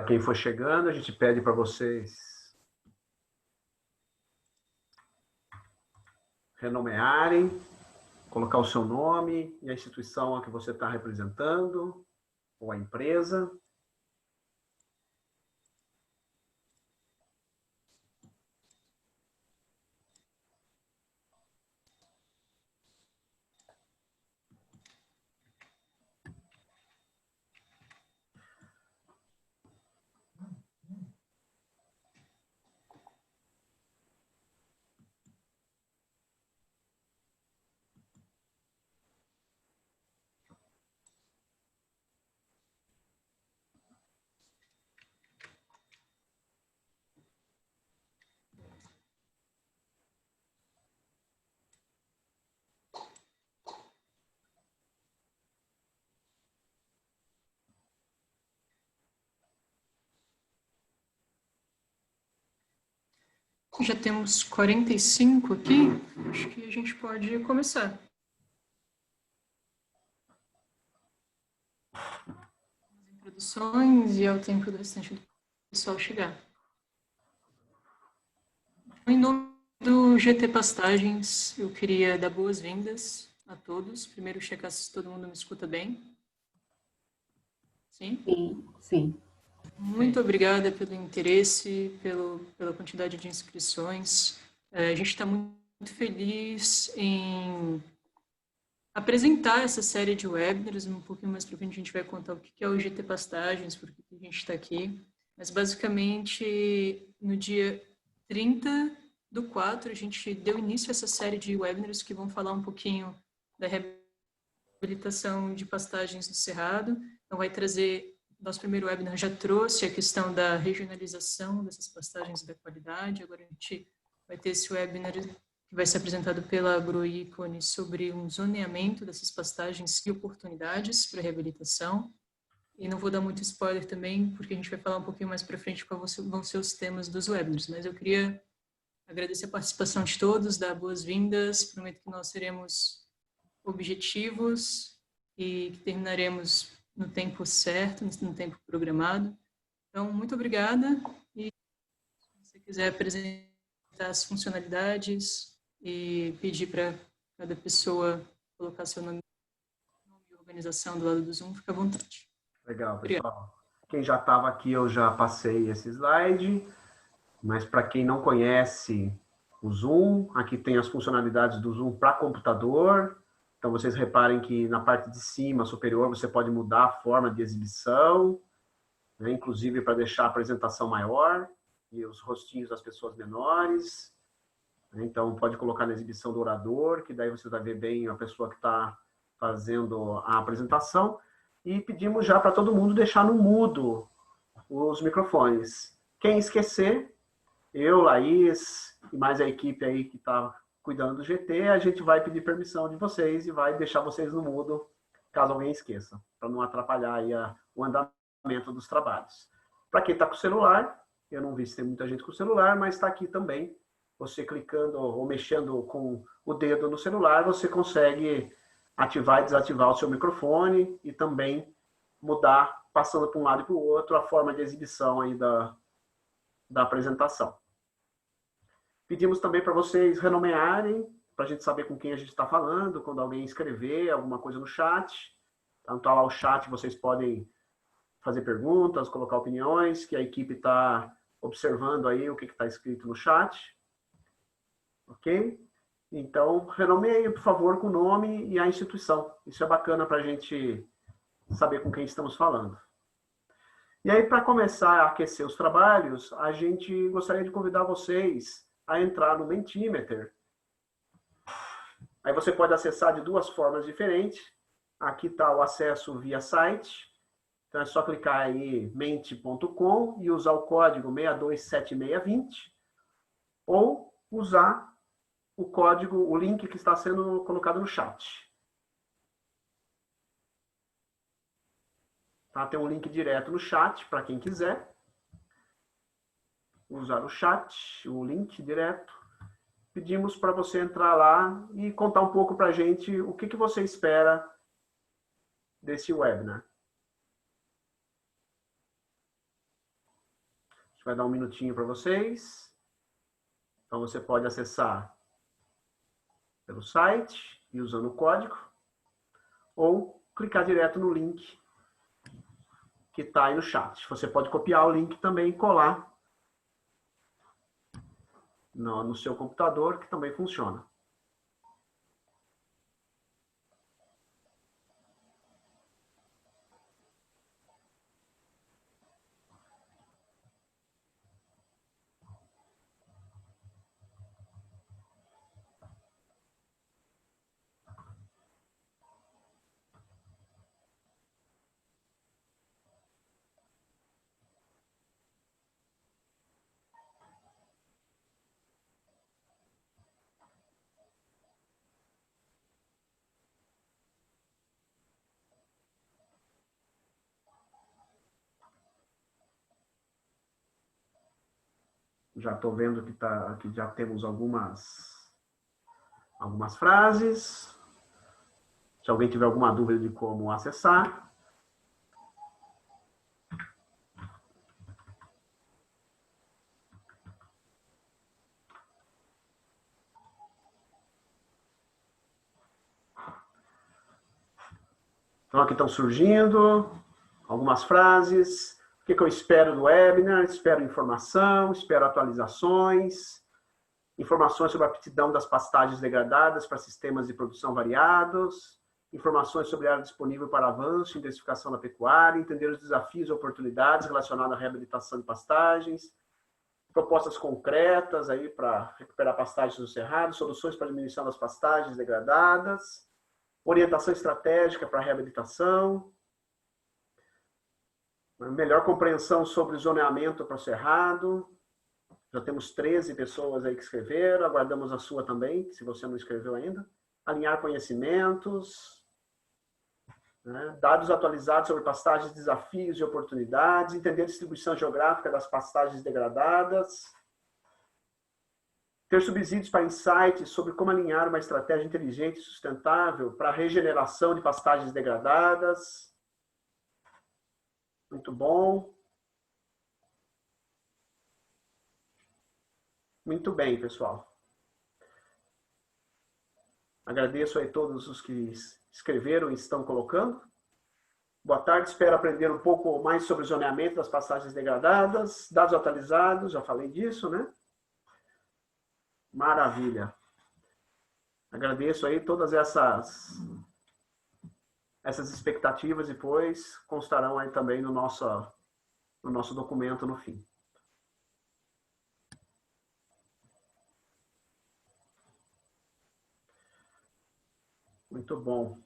Para quem for chegando, a gente pede para vocês renomearem, colocar o seu nome e a instituição a que você está representando, ou a empresa. Já temos 45 aqui, acho que a gente pode começar. As introduções e ao tempo do restante do pessoal chegar. Em nome do GT Pastagens, eu queria dar boas-vindas a todos. Primeiro, checar se todo mundo me escuta bem. Sim? Sim, sim. Muito obrigada pelo interesse, pela quantidade de inscrições. A gente está muito feliz em apresentar essa série de webinars. Um pouquinho mais para frente a gente vai contar o que é o GT Pastagens, por que a gente está aqui. Mas, basicamente, no dia 30/4, a gente deu início a essa série de webinars que vão falar um pouquinho da reabilitação de pastagens do Cerrado. Então, vai trazer... Nosso primeiro webinar já trouxe a questão da regionalização dessas pastagens e da qualidade. Agora a gente vai ter esse webinar que vai ser apresentado pela Agroícone sobre um zoneamento dessas pastagens e oportunidades para reabilitação. E não vou dar muito spoiler também, porque a gente vai falar um pouquinho mais para frente qual vão ser os temas dos webinars. Mas eu queria agradecer a participação de todos, dar boas-vindas. Prometo que nós seremos objetivos e que terminaremos no tempo certo, no tempo programado. Então, muito obrigada. E se você quiser apresentar as funcionalidades e pedir para cada pessoa colocar seu nome e organização do lado do Zoom, fica à vontade. Legal, pessoal. Quem já estava aqui, eu já passei esse slide, mas para quem não conhece o Zoom, aqui tem as funcionalidades do Zoom para computador. Então, vocês reparem que na parte de cima, superior, você pode mudar a forma de exibição, né? Inclusive para deixar a apresentação maior e os rostinhos das pessoas menores. Então, pode colocar na exibição do orador, que daí você vai ver bem a pessoa que está fazendo a apresentação. E pedimos já para todo mundo deixar no mudo os microfones. Quem esquecer, eu, Laís e mais a equipe aí que está cuidando do GT, a gente vai pedir permissão de vocês e vai deixar vocês no mudo, caso alguém esqueça, para não atrapalhar aí o andamento dos trabalhos. Para quem está com o celular, eu não vi se tem muita gente com o celular, mas está aqui também. Você clicando ou mexendo com o dedo no celular, você consegue ativar e desativar o seu microfone e também mudar, passando para um lado e para o outro, a forma de exibição aí da apresentação. Pedimos também para vocês renomearem, para a gente saber com quem a gente está falando, quando alguém escrever alguma coisa no chat. Então, tá lá o chat, vocês podem fazer perguntas, colocar opiniões, que a equipe está observando aí o que está escrito no chat. Ok? Então, renomeie, por favor, com o nome e a instituição. Isso é bacana para a gente saber com quem estamos falando. E aí, para começar a aquecer os trabalhos, a gente gostaria de convidar vocês a entrar no Mentimeter. Aí você pode acessar de duas formas diferentes. Aqui está o acesso via site. Então é só clicar aí mente.com e usar o código 627620 ou usar o código, o link que está sendo colocado no chat. Tá? Tem um link direto no chat para quem quiser usar o chat, o link direto. Pedimos para você entrar lá e contar um pouco para a gente o que você espera desse webinar. gente vai dar um minutinho para vocês. Então, você pode acessar pelo site e usando o código, ou clicar direto no link que está aí no chat. Você pode copiar o link também e colar no seu computador, que também funciona. Já estou vendo que já temos algumas frases. Se alguém tiver alguma dúvida de como acessar. Então, aqui estão surgindo algumas frases. O que eu espero do webinar? Espero informação, espero atualizações, informações sobre a aptidão das pastagens degradadas para sistemas de produção variados, informações sobre a área disponível para avanço e intensificação da pecuária, entender os desafios e oportunidades relacionados à reabilitação de pastagens, propostas concretas aí para recuperar pastagens no cerrado, soluções para a diminuição das pastagens degradadas, orientação estratégica para a reabilitação, melhor compreensão sobre o zoneamento para o cerrado. Já temos 13 pessoas aí que escreveram, aguardamos a sua também, se você não escreveu ainda. Alinhar conhecimentos, né? Dados atualizados sobre pastagens, desafios e oportunidades, entender a distribuição geográfica das pastagens degradadas, ter subsídios para insights sobre como alinhar uma estratégia inteligente e sustentável para a regeneração de pastagens degradadas. Muito bom. Muito bem, pessoal. Agradeço aí todos os que escreveram e estão colocando. Boa tarde, espero aprender um pouco mais sobre o zoneamento das pastagens degradadas, dados atualizados, já falei disso, né? Maravilha. Agradeço aí todas essas expectativas, depois constarão aí também no nosso documento no fim. Muito bom.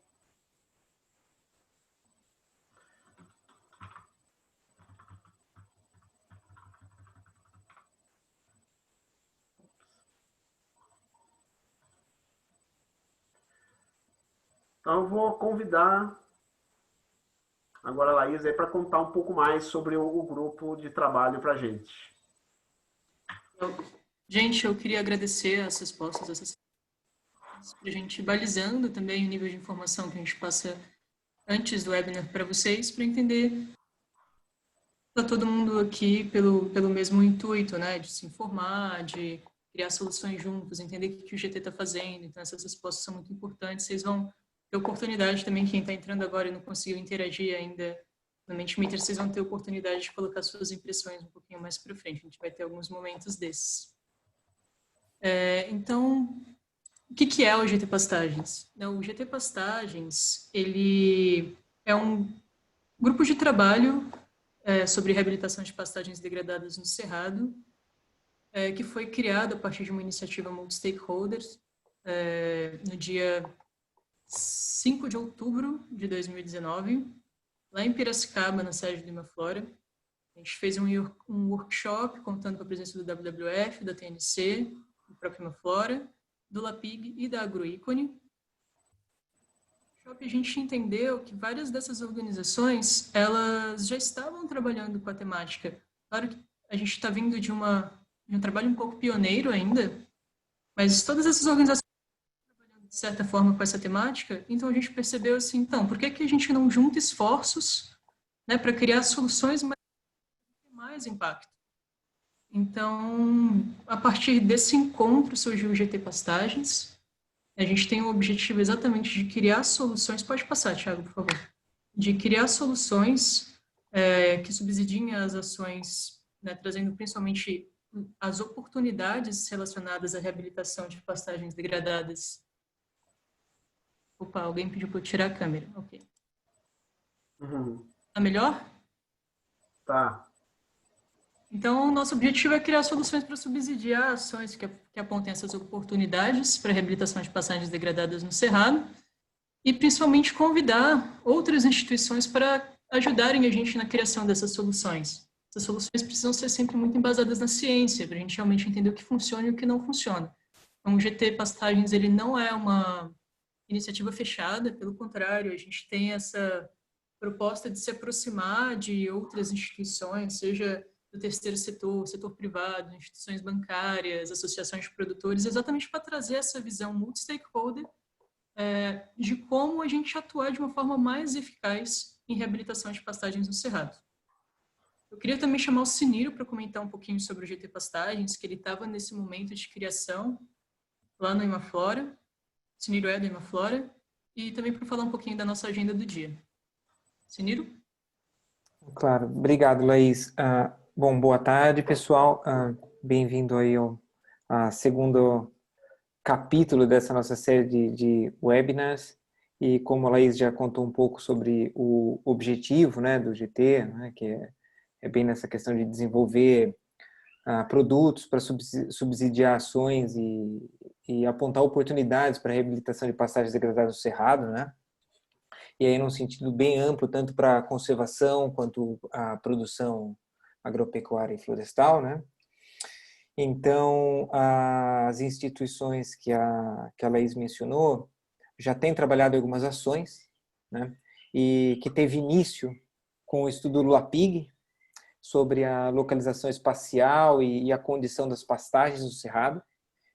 Então, eu vou convidar agora a Laís aí para contar um pouco mais sobre o grupo de trabalho para a gente. Gente, eu queria agradecer as respostas, para a gente balizando também o nível de informação que a gente passa antes do webinar para vocês, para entender está todo mundo aqui pelo mesmo intuito, né, de se informar, de criar soluções juntos, entender o que o GT está fazendo. Então, essas respostas são muito importantes. Vocês vão ter oportunidade também, quem está entrando agora e não conseguiu interagir ainda no Mentimeter, vocês vão ter oportunidade de colocar suas impressões um pouquinho mais para frente. A gente vai ter alguns momentos desses. Então, o que é o GT Pastagens? O GT Pastagens, ele é um grupo de trabalho sobre reabilitação de pastagens degradadas no Cerrado, que foi criado a partir de uma iniciativa multi-stakeholders no dia 5 de outubro de 2019, lá em Piracicaba, na sede do Imaflora. A gente fez um workshop contando com a presença do WWF, da TNC, do próprio Imaflora, do LAPIG e da Agroícone. A gente entendeu que várias dessas organizações, elas já estavam trabalhando com a temática. Claro que a gente está vindo de um trabalho um pouco pioneiro ainda, mas todas essas organizações estão trabalhando de certa forma com essa temática, então a gente percebeu assim, então, por que a gente não junta esforços, né, para criar soluções mais impacto? Então, a partir desse encontro surgiu o GT Pastagens. A gente tem o objetivo exatamente de criar soluções. Pode passar, Thiago, por favor. De criar soluções que subsidiem as ações, né, trazendo principalmente as oportunidades relacionadas à reabilitação de pastagens degradadas. Opa, alguém pediu para eu tirar a câmera. Ok. Uhum. Tá melhor? Tá. Então, o nosso objetivo é criar soluções para subsidiar ações que apontem essas oportunidades para a reabilitação de passagens degradadas no Cerrado e, principalmente, convidar outras instituições para ajudarem a gente na criação dessas soluções. Essas soluções precisam ser sempre muito embasadas na ciência, para a gente realmente entender o que funciona e o que não funciona. Então, o GT Pastagens ele não é uma iniciativa fechada, pelo contrário, a gente tem essa proposta de se aproximar de outras instituições, seja do terceiro setor, setor privado, instituições bancárias, associações de produtores, exatamente para trazer essa visão multi-stakeholder de como a gente atuar de uma forma mais eficaz em reabilitação de pastagens no Cerrado. Eu queria também chamar o Siniro para comentar um pouquinho sobre o GT Pastagens, que ele estava nesse momento de criação lá no Imaflora, Siniro é do Imaflora, e também para falar um pouquinho da nossa agenda do dia. Siniro? Claro, obrigado, Laís. Bom, boa tarde, pessoal. Bem-vindo aí ao segundo capítulo dessa nossa série de webinars. E como a Laís já contou um pouco sobre o objetivo, né, do GT, né, que é bem nessa questão de desenvolver produtos para subsidiar ações e apontar oportunidades para a reabilitação de passagens degradadas do Cerrado, né? E aí num sentido bem amplo, tanto para a conservação quanto a produção agropecuária e florestal, né? Então, as instituições que a Laís mencionou já têm trabalhado em algumas ações, né? E que teve início com o estudo LuaPig, sobre a localização espacial e a condição das pastagens do Cerrado,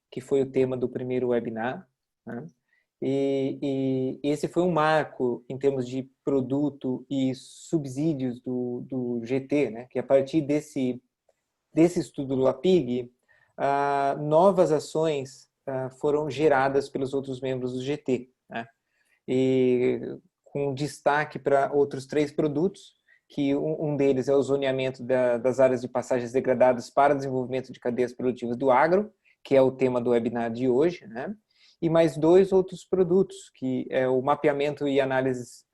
que foi o tema do primeiro webinar, né? E esse foi um marco em termos de produto e subsídios do GT, né? Que a partir desse estudo do LAPIG, novas ações foram geradas pelos outros membros do GT, né? E com destaque para outros 3 produtos, que um deles é o zoneamento das áreas de passagens degradadas para desenvolvimento de cadeias produtivas do agro, que é o tema do webinar de hoje, né? E mais 2 outros produtos, que é o mapeamento e análises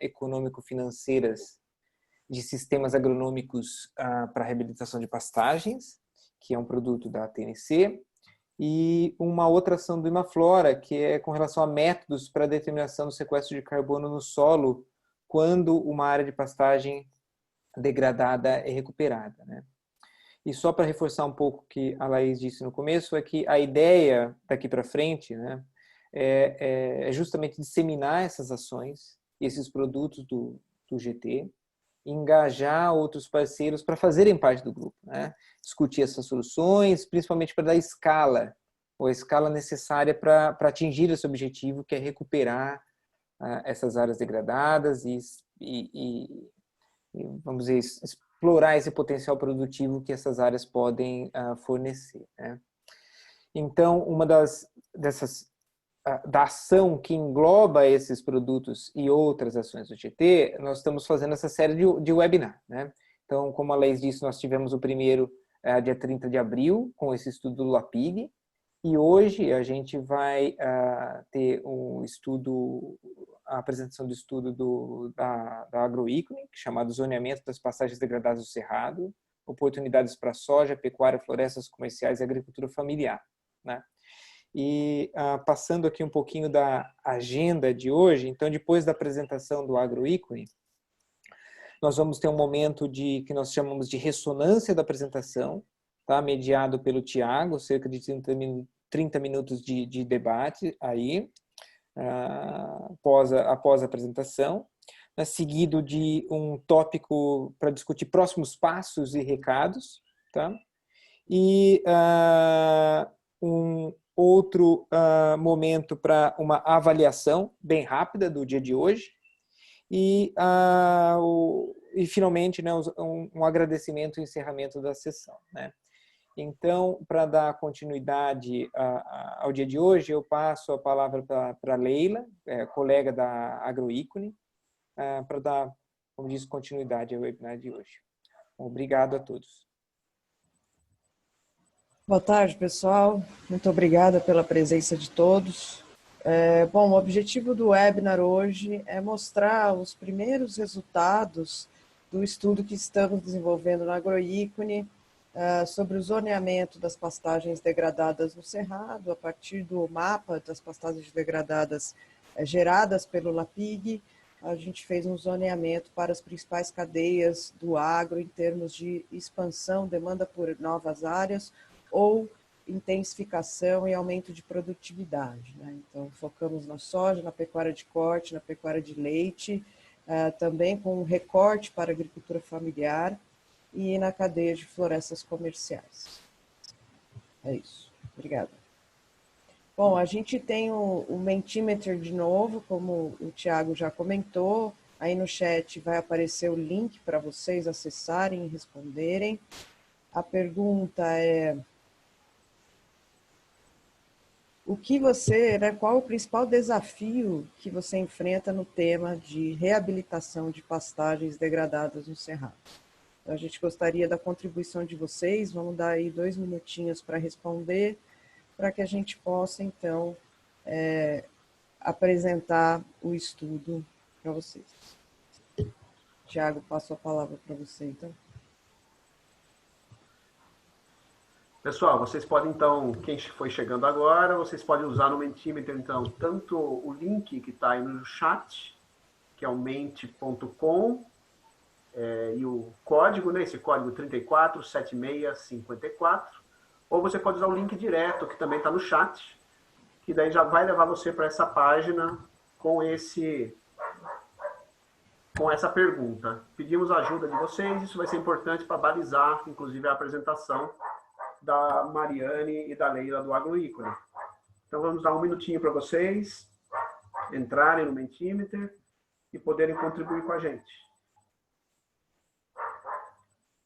econômico-financeiras de sistemas agronômicos para reabilitação de pastagens, que é um produto da TNC, e uma outra ação do Imaflora, que é com relação a métodos para determinação do sequestro de carbono no solo quando uma área de pastagem degradada é recuperada, né? E só para reforçar um pouco o que a Laís disse no começo, é que a ideia daqui para frente, né, é justamente disseminar essas ações, esses produtos do GT, engajar outros parceiros para fazerem parte do grupo, né? Discutir essas soluções, principalmente para dar escala, ou a escala necessária para atingir esse objetivo, que é recuperar essas áreas degradadas e, vamos dizer, explorar esse potencial produtivo que essas áreas podem fornecer, né? Então, uma da ação que engloba esses produtos e outras ações do GT, nós estamos fazendo essa série de webinar, né? Então, como a Laís disse, nós tivemos o primeiro dia 30 de abril, com esse estudo do LAPIG, e hoje a gente vai ter a apresentação do estudo da Agroícone, chamado Zoneamento das Passagens Degradadas do Cerrado, oportunidades para soja, pecuária, florestas comerciais e agricultura familiar, né? E passando aqui um pouquinho da agenda de hoje, então depois da apresentação do Agroícone, nós vamos ter um momento que nós chamamos de ressonância da apresentação, tá? Mediado pelo Tiago, cerca de 30 minutos de debate aí, após a apresentação, né? Seguido de um tópico para discutir próximos passos e recados, tá? E um outro momento para uma avaliação bem rápida do dia de hoje, e e finalmente, né, um agradecimento e encerramento da sessão, né? Então, para dar continuidade ao dia de hoje, eu passo a palavra para Leila, colega da Agroícone, para dar, como diz, continuidade ao webinar de hoje. Obrigado a todos. Boa tarde, pessoal. Muito obrigada pela presença de todos. Bom, o objetivo do webinar hoje é mostrar os primeiros resultados do estudo que estamos desenvolvendo na Agroícone sobre o zoneamento das pastagens degradadas no Cerrado, a partir do mapa das pastagens degradadas geradas pelo LAPIG. A gente fez um zoneamento para as principais cadeias do agro em termos de expansão, demanda por novas áreas ou intensificação e aumento de produtividade, né? Então, focamos na soja, na pecuária de corte, na pecuária de leite, também com um recorte para a agricultura familiar e na cadeia de florestas comerciais. É isso. Obrigada. Bom, a gente tem o Mentimeter de novo, como o Thiago já comentou. Aí no chat vai aparecer o link para vocês acessarem e responderem. A pergunta é: qual o principal desafio que você enfrenta no tema de reabilitação de pastagens degradadas no Cerrado? Então, a gente gostaria da contribuição de vocês, vamos dar aí 2 minutinhos para responder, para que a gente possa, então, apresentar o estudo para vocês. Tiago, passo a palavra para você, então. Pessoal, vocês podem, então, quem foi chegando agora, vocês podem usar no Mentimeter, então, tanto o link que está aí no chat, que é o mente.com, e o código, né, esse código 347654, ou você pode usar o link direto, que também está no chat, que daí já vai levar você para essa página com essa pergunta. Pedimos a ajuda de vocês, isso vai ser importante para balizar, inclusive, a apresentação da Mariane e da Leila do Agroícone. Então, vamos dar um minutinho para vocês entrarem no Mentimeter e poderem contribuir com a gente.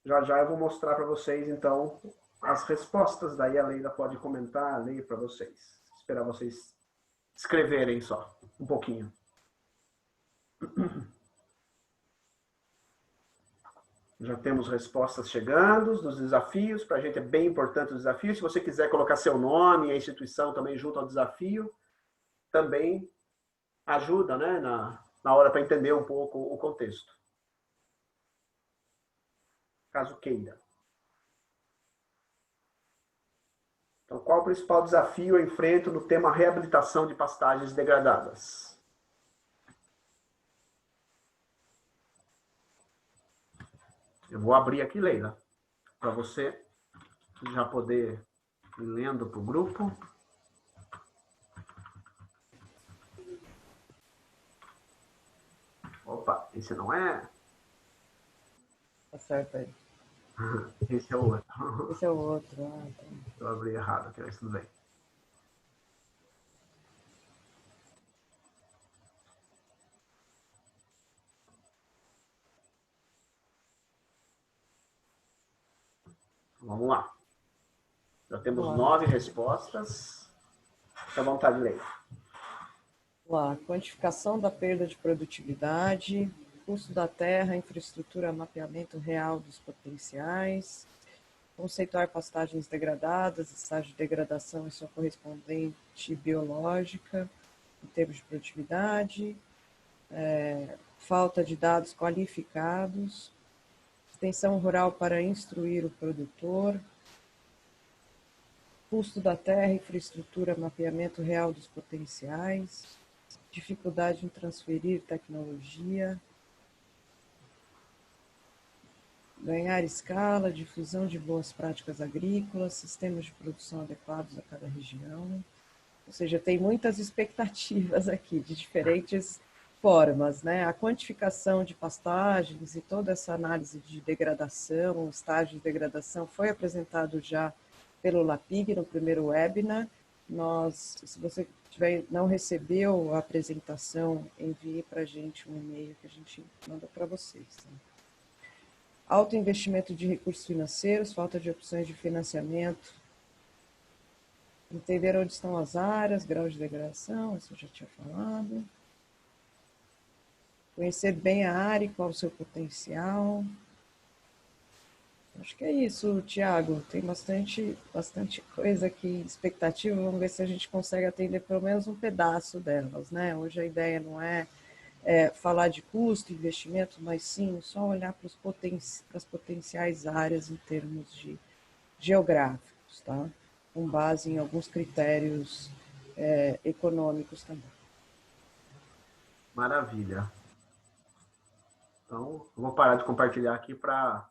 Já já eu vou mostrar para vocês, então, as respostas. Daí a Leila pode comentar, ler para vocês. Esperar vocês escreverem só, um pouquinho. Já temos respostas chegando dos desafios. Para a gente é bem importante o desafio. Se você quiser colocar seu nome e a instituição também junto ao desafio, também ajuda, né, na hora para entender um pouco o contexto. Caso queira. Então, qual o principal desafio eu enfrento no tema reabilitação de pastagens degradadas? Eu vou abrir aqui, Leila, para você já poder ir lendo para o grupo. Opa, esse não é? Tá certo aí. Esse é o outro. Esse é o outro. Tá. Eu abri errado aqui, mas tudo bem. Vamos lá. Já temos 9 respostas. Fique à vontade, Leila. Vamos lá. Quantificação da perda de produtividade, custo da terra, infraestrutura, mapeamento real dos potenciais, conceituar pastagens degradadas, estágio de degradação e sua correspondente biológica, em termos de produtividade, falta de dados qualificados, extensão rural para instruir o produtor, custo da terra, infraestrutura, mapeamento real dos potenciais, dificuldade em transferir tecnologia, ganhar escala, difusão de boas práticas agrícolas, sistemas de produção adequados a cada região. Ou seja, tem muitas expectativas aqui, de diferentes formas, né? A quantificação de pastagens e toda essa análise de degradação, estágio de degradação, foi apresentado já pelo LAPIG no primeiro webinar. Se você não recebeu a apresentação, envie para a gente um e-mail que a gente manda para vocês. Né? alto investimento de recursos financeiros, falta de opções de financiamento, entender onde estão as áreas, grau de degradação, isso eu já tinha falado. Conhecer bem a área e qual o seu potencial. Acho que é isso, Tiago. Tem bastante coisa aqui, expectativa. Vamos ver se a gente consegue atender pelo menos um pedaço delas, né? Hoje a ideia não é falar de custo, investimento, mas sim só olhar para as potenciais áreas em termos de geográficos, tá? Com base em alguns critérios econômicos também. Maravilha. Então, eu vou parar de compartilhar aqui para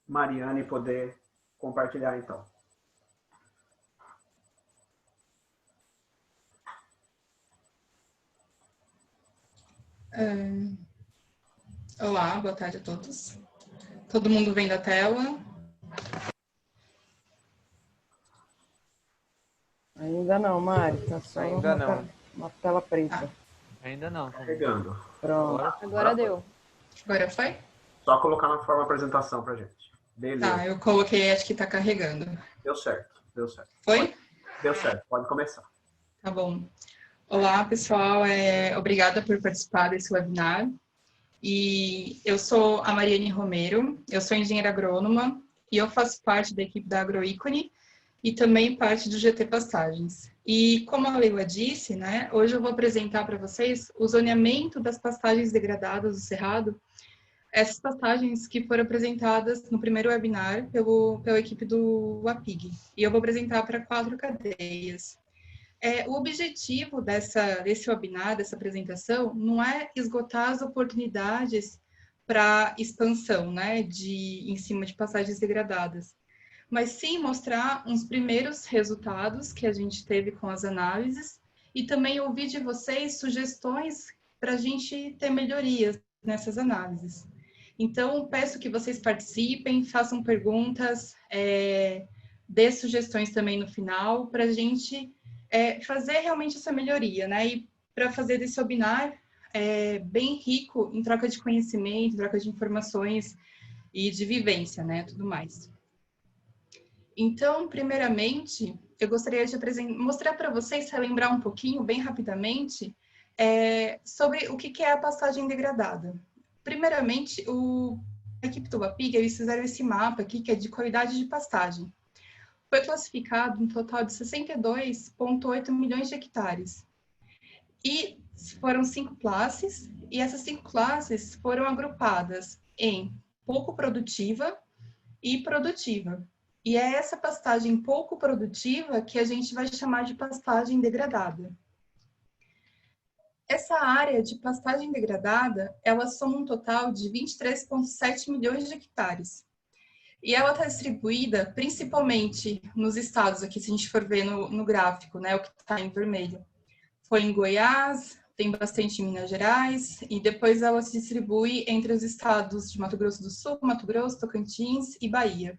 Mariane poder compartilhar, então. Olá, boa tarde a todos. Todo mundo vendo a tela? Ainda não, Mari. Tá só uma tela preta. Ainda não. Carregando. Pronto. Agora deu. Agora foi? Só colocar na forma apresentação pra gente. Beleza. Tá, eu coloquei, acho que tá carregando. Deu certo. Foi? Deu certo, pode começar. Tá bom. Olá, pessoal. Obrigada por participar desse webinar. E eu sou a Mariane Romero, eu sou engenheira agrônoma e eu faço parte da equipe da Agroícone e também parte do GT Pastagens. E como a Leila disse, né, hoje eu vou apresentar para vocês o zoneamento das pastagens degradadas do Cerrado, essas pastagens que foram apresentadas no primeiro webinar pela equipe do APIG. E eu vou apresentar para 4 cadeias. O objetivo desse webinar, dessa apresentação, não é esgotar as oportunidades para expansão, né, em cima de passagens degradadas, mas sim mostrar uns primeiros resultados que a gente teve com as análises e também ouvir de vocês sugestões para a gente ter melhorias nessas análises. Então, peço que vocês participem, façam perguntas, dê sugestões também no final para a gente fazer realmente essa melhoria, né? E para fazer desse webinar bem rico em troca de conhecimento, troca de informações e de vivência, né? Tudo mais. Então, primeiramente, eu gostaria de mostrar para vocês, relembrar um pouquinho, bem rapidamente, sobre o que é a pastagem degradada. Primeiramente, a equipe do APIG, eles fizeram esse mapa aqui, que é de qualidade de pastagem. Foi classificado um total de 62,8 milhões de hectares. E foram 5 classes, e essas 5 classes foram agrupadas em pouco produtiva e produtiva. E é essa pastagem pouco produtiva que a gente vai chamar de pastagem degradada. Essa área de pastagem degradada, ela soma um total de 23,7 milhões de hectares. E ela está distribuída principalmente nos estados, aqui se a gente for ver no gráfico, né, o que está em vermelho. Foi em Goiás, tem bastante em Minas Gerais, e depois ela se distribui entre os estados de Mato Grosso do Sul, Mato Grosso, Tocantins e Bahia.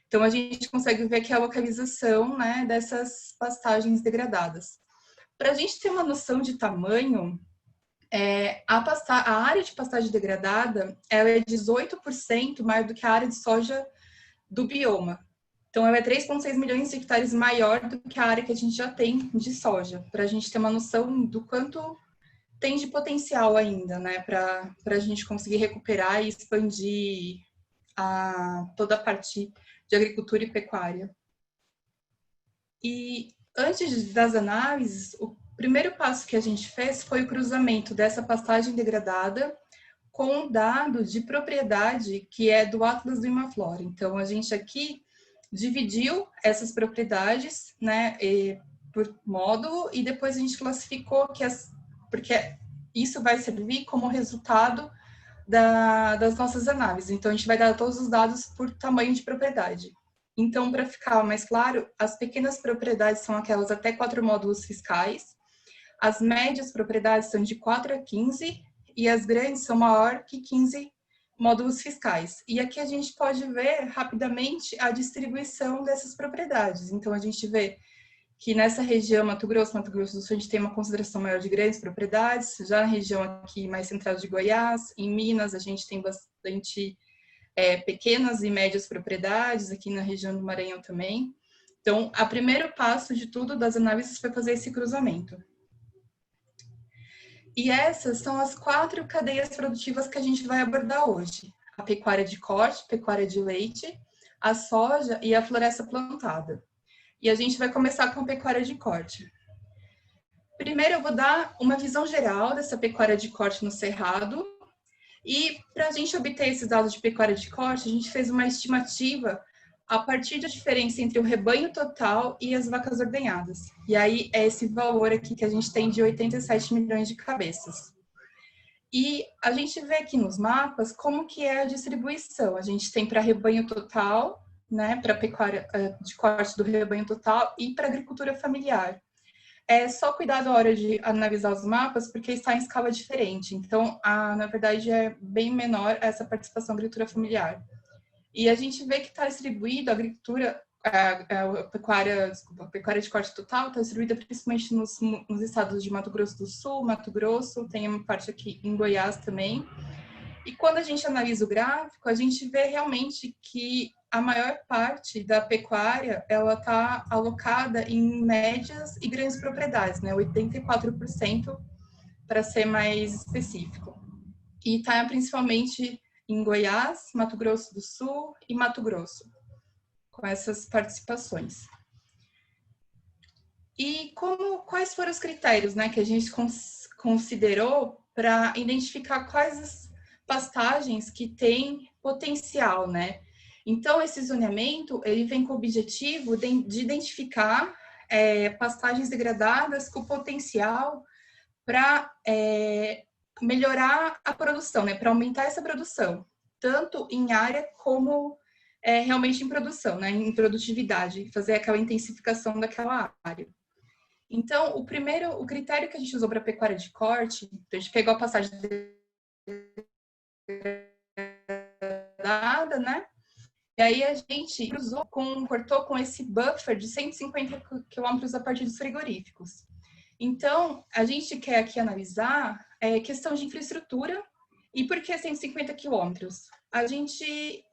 Então, a gente consegue ver aqui a localização, né, dessas pastagens degradadas. Para a gente ter uma noção de tamanho, a área de pastagem degradada ela é 18% maior do que a área de soja do bioma. Então, ela é 3,6 milhões de hectares maior do que a área que a gente já tem de soja, para a gente ter uma noção do quanto tem de potencial ainda, né, para a gente conseguir recuperar e expandir toda a parte de agricultura e pecuária. E antes das análises, o primeiro passo que a gente fez foi o cruzamento dessa pastagem degradada com um dado de propriedade que é do Atlas do Imaflora. Então, a gente aqui dividiu essas propriedades, né, por módulo, e depois a gente classificou porque isso vai servir como resultado das nossas análises. Então, a gente vai dar todos os dados por tamanho de propriedade. Então, para ficar mais claro, as pequenas propriedades são aquelas até 4 módulos fiscais, as médias propriedades são de 4 a 15, e as grandes são maior que 15 módulos fiscais. E aqui a gente pode ver rapidamente a distribuição dessas propriedades. Então, a gente vê que nessa região, Mato Grosso do Sul, a gente tem uma concentração maior de grandes propriedades, já na região aqui mais central de Goiás, em Minas, a gente tem bastante pequenas e médias propriedades, aqui na região do Maranhão também. Então, o primeiro passo de tudo das análises foi fazer esse cruzamento. E essas são as 4 cadeias produtivas que a gente vai abordar hoje. A pecuária de corte, pecuária de leite, a soja e a floresta plantada. E a gente vai começar com a pecuária de corte. Primeiro eu vou dar uma visão geral dessa pecuária de corte no Cerrado. E para a gente obter esses dados de pecuária de corte, a gente fez uma estimativa a partir da diferença entre o rebanho total e as vacas ordenhadas. E aí é esse valor aqui que a gente tem de 87 milhões de cabeças. E a gente vê aqui nos mapas como que é a distribuição. A gente tem para rebanho total, né, para pecuária de corte do rebanho total e para agricultura familiar. É só cuidado a hora de analisar os mapas, porque está em escala diferente. Então, na verdade, é bem menor essa participação da agricultura familiar. E a gente vê que está distribuído a agricultura, a pecuária de corte total está distribuída principalmente nos estados de Mato Grosso do Sul, Mato Grosso, tem uma parte aqui em Goiás também. E quando a gente analisa o gráfico, a gente vê realmente que a maior parte da pecuária ela está alocada em médias e grandes propriedades, né? 84% para ser mais específico. E está principalmente em Goiás, Mato Grosso do Sul e Mato Grosso, com essas participações. E quais foram os critérios, né, que a gente considerou para identificar quais as pastagens que têm potencial, né? Então, esse zoneamento, ele vem com o objetivo de identificar pastagens degradadas com potencial para melhorar a produção, né? Para aumentar essa produção, tanto em área como realmente em produção, né? Em produtividade, fazer aquela intensificação daquela área. Então, o critério que a gente usou para pecuária de corte, então a gente pegou a pastagem degradada, né? E aí a gente cortou com esse buffer de 150 quilômetros a partir dos frigoríficos. Então, a gente quer aqui analisar questão de infraestrutura. E por que 150 quilômetros? A gente,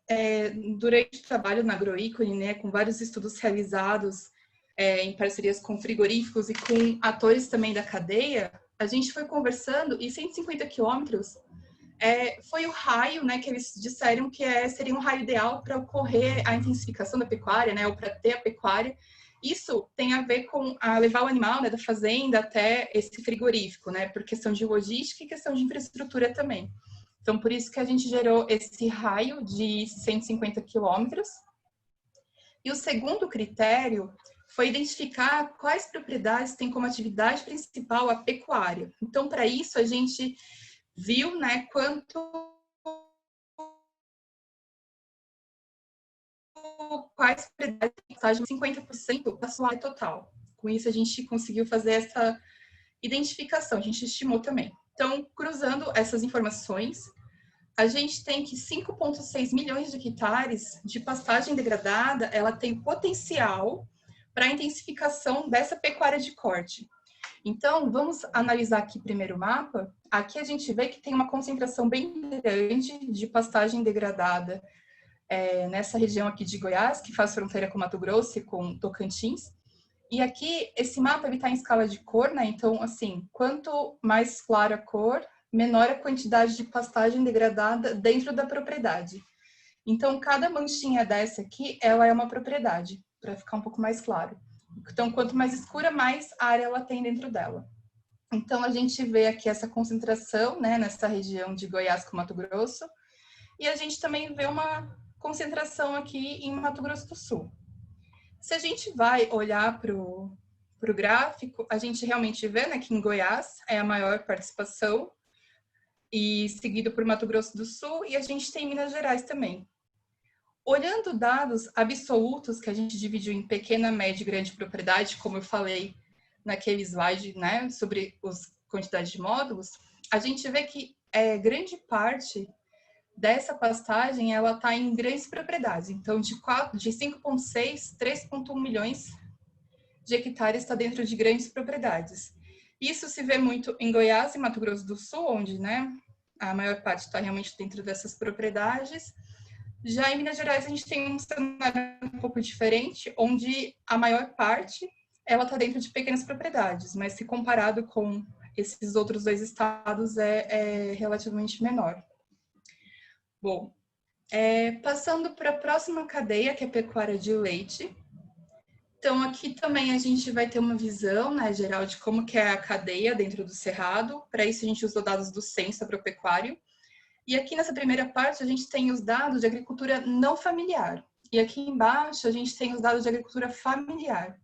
durante o trabalho na Agroícone, né, com vários estudos realizados em parcerias com frigoríficos e com atores também da cadeia, a gente foi conversando e 150 quilômetros foi o raio, né, que eles disseram que seria um raio ideal para ocorrer a intensificação da pecuária, né, ou para ter a pecuária. Isso tem a ver com levar o animal, né, da fazenda até esse frigorífico, né, por questão de logística e questão de infraestrutura também. Então, por isso que a gente gerou esse raio de 150 quilômetros. E o segundo critério foi identificar quais propriedades têm como atividade principal a pecuária. Então, para isso, a gente viu, né, quais propriedades, 50% da sua área total. Com isso, a gente conseguiu fazer essa identificação, a gente estimou também. Então, cruzando essas informações, a gente tem que 5,6 milhões de hectares de pastagem degradada, ela tem potencial para a intensificação dessa pecuária de corte. Então, vamos analisar aqui primeiro o mapa. Aqui a gente vê que tem uma concentração bem grande de pastagem degradada nessa região aqui de Goiás, que faz fronteira com Mato Grosso e com Tocantins. E aqui, esse mapa ele está em escala de cor, né? Então, assim, quanto mais clara a cor, menor a quantidade de pastagem degradada dentro da propriedade. Então, cada manchinha dessa aqui, ela é uma propriedade, para ficar um pouco mais claro. Então, quanto mais escura, mais área ela tem dentro dela. Então, a gente vê aqui essa concentração, né, nessa região de Goiás com Mato Grosso, e a gente também vê uma concentração aqui em Mato Grosso do Sul. Se a gente vai olhar para o gráfico, a gente realmente vê, né, que em Goiás é a maior participação, e seguido por Mato Grosso do Sul, e a gente tem Minas Gerais também. Olhando dados absolutos que a gente dividiu em pequena, média e grande propriedade, como eu falei naquele slide, né, sobre as quantidades de módulos, a gente vê que grande parte dessa pastagem ela está em grandes propriedades. Então, de 5,6, 3,1 milhões de hectares está dentro de grandes propriedades. Isso se vê muito em Goiás e Mato Grosso do Sul, onde, né, a maior parte está realmente dentro dessas propriedades. Já em Minas Gerais, a gente tem um cenário um pouco diferente, onde a maior parte ela está dentro de pequenas propriedades, mas se comparado com esses outros dois estados, é relativamente menor. Bom, passando para a próxima cadeia, que é a pecuária de leite. Então, aqui também a gente vai ter uma visão, né, geral de como que é a cadeia dentro do cerrado. Para isso, a gente usou dados do Censo Agropecuário. E aqui nessa primeira parte, a gente tem os dados de agricultura não familiar. E aqui embaixo, a gente tem os dados de agricultura familiar.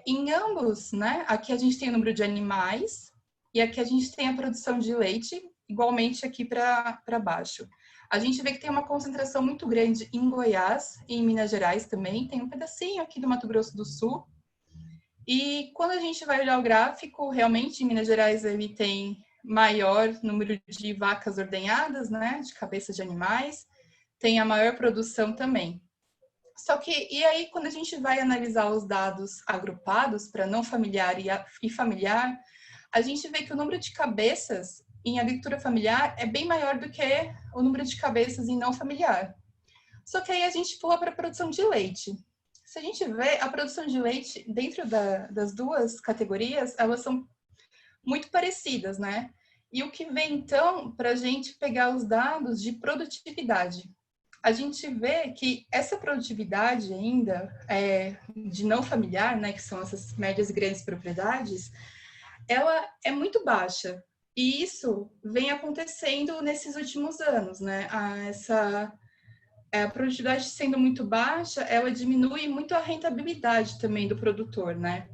Em ambos, né, aqui a gente tem o número de animais e aqui a gente tem a produção de leite, igualmente aqui para baixo. A gente vê que tem uma concentração muito grande em Goiás e em Minas Gerais também, tem um pedacinho aqui do Mato Grosso do Sul. E quando a gente vai olhar o gráfico, realmente em Minas Gerais ele tem maior número de vacas ordenhadas, né, de cabeça de animais, tem a maior produção também. Só que, e aí, quando a gente vai analisar os dados agrupados para não familiar e familiar, a gente vê que o número de cabeças em agricultura familiar é bem maior do que o número de cabeças em não familiar. Só que aí a gente pula para a produção de leite. Se a gente vê, a produção de leite, dentro das duas categorias, elas são muito parecidas, né? E o que vem, então, para a gente pegar os dados de produtividade? A gente vê que essa produtividade ainda de não familiar, né, que são essas médias e grandes propriedades, ela é muito baixa. E isso vem acontecendo nesses últimos anos, né? A produtividade sendo muito baixa, ela diminui muito a rentabilidade também do produtor, né?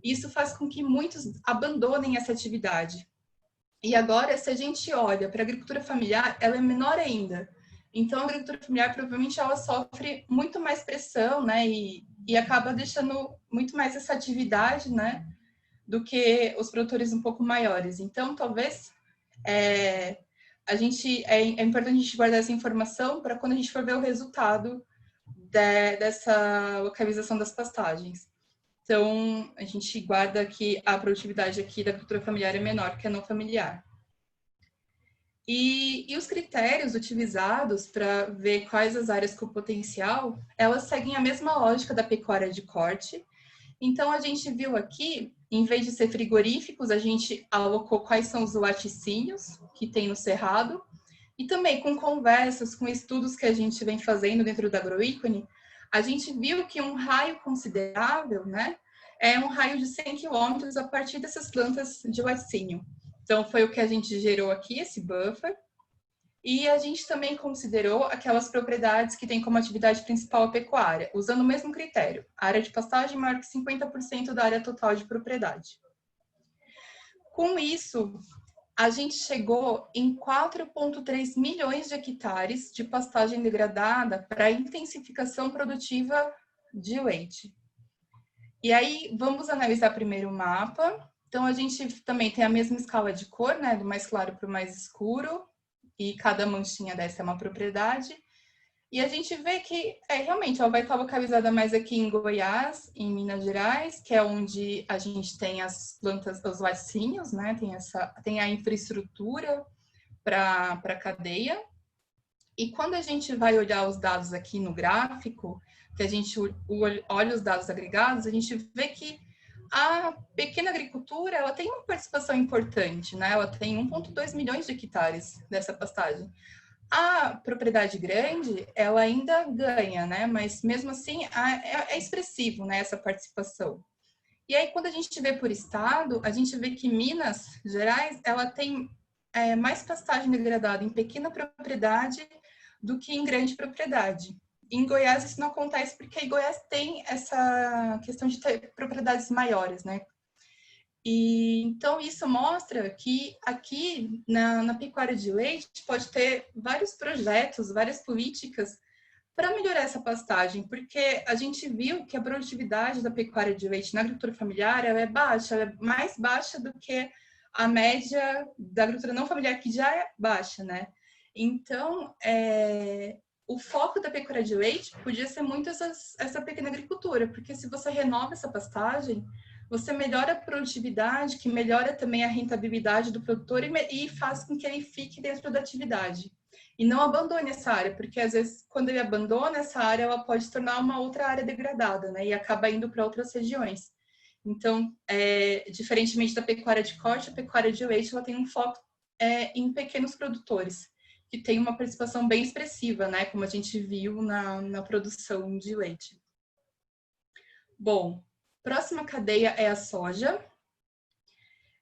Isso faz com que muitos abandonem essa atividade. E agora, se a gente olha para a agricultura familiar, ela é menor ainda. Então, a agricultura familiar, provavelmente, ela sofre muito mais pressão, né? E acaba deixando muito mais essa atividade, né? Do que os produtores um pouco maiores. Então, talvez é importante a gente guardar essa informação para quando a gente for ver o resultado dessa localização das pastagens. Então, a gente guarda que a produtividade aqui da agricultura familiar é menor que a não familiar. E os critérios utilizados para ver quais as áreas com potencial, elas seguem a mesma lógica da pecuária de corte. Então, a gente viu aqui, em vez de ser frigoríficos, a gente alocou quais são os laticínios que tem no cerrado, e também com conversas, com estudos que a gente vem fazendo dentro da Agroícone, a gente viu que um raio considerável, né, é um raio de 100 quilômetros a partir dessas plantas de laticínio. Então, foi o que a gente gerou aqui, esse buffer, e a gente também considerou aquelas propriedades que têm como atividade principal a pecuária, usando o mesmo critério, a área de pastagem maior que 50% da área total de propriedade. Com isso, a gente chegou em 4,3 milhões de hectares de pastagem degradada para intensificação produtiva de leite. E aí, vamos analisar primeiro o mapa. Então, a gente também tem a mesma escala de cor, né, do mais claro para o mais escuro, e cada manchinha dessa é uma propriedade. E a gente vê que, realmente, ela vai estar localizada mais aqui em Goiás, em Minas Gerais, que é onde a gente tem as plantas, os laticínios, né? Tem a infraestrutura para a cadeia. E quando a gente vai olhar os dados aqui no gráfico, que a gente olha os dados agregados, a gente vê que a pequena agricultura, ela tem uma participação importante, né? Ela tem 1,2 milhões de hectares dessa pastagem. A propriedade grande, ela ainda ganha, né? Mas mesmo assim é expressivo, né, essa participação. E aí, quando a gente vê por estado, a gente vê que Minas Gerais, ela tem mais pastagem degradada em pequena propriedade do que em grande propriedade. Em Goiás, isso não acontece porque Goiás tem essa questão de ter propriedades maiores, né? E então isso mostra que aqui na pecuária de leite pode ter vários projetos, várias políticas para melhorar essa pastagem, porque a gente viu que a produtividade da pecuária de leite na agricultura familiar ela é baixa, ela é mais baixa do que a média da agricultura não familiar, que já é baixa, né? Então, o foco da pecuária de leite podia ser muito essa pequena agricultura, porque se você renova essa pastagem, você melhora a produtividade, que melhora também a rentabilidade do produtor e faz com que ele fique dentro da atividade. e não abandone essa área, porque às vezes quando ele abandona essa área, ela pode se tornar uma outra área degradada, né? E acaba indo para outras regiões. Então, diferentemente da pecuária de corte, a pecuária de leite ela tem um foco em pequenos produtores, que tem uma participação bem expressiva, né? Como a gente viu na produção de leite. Bom, próxima cadeia é a soja.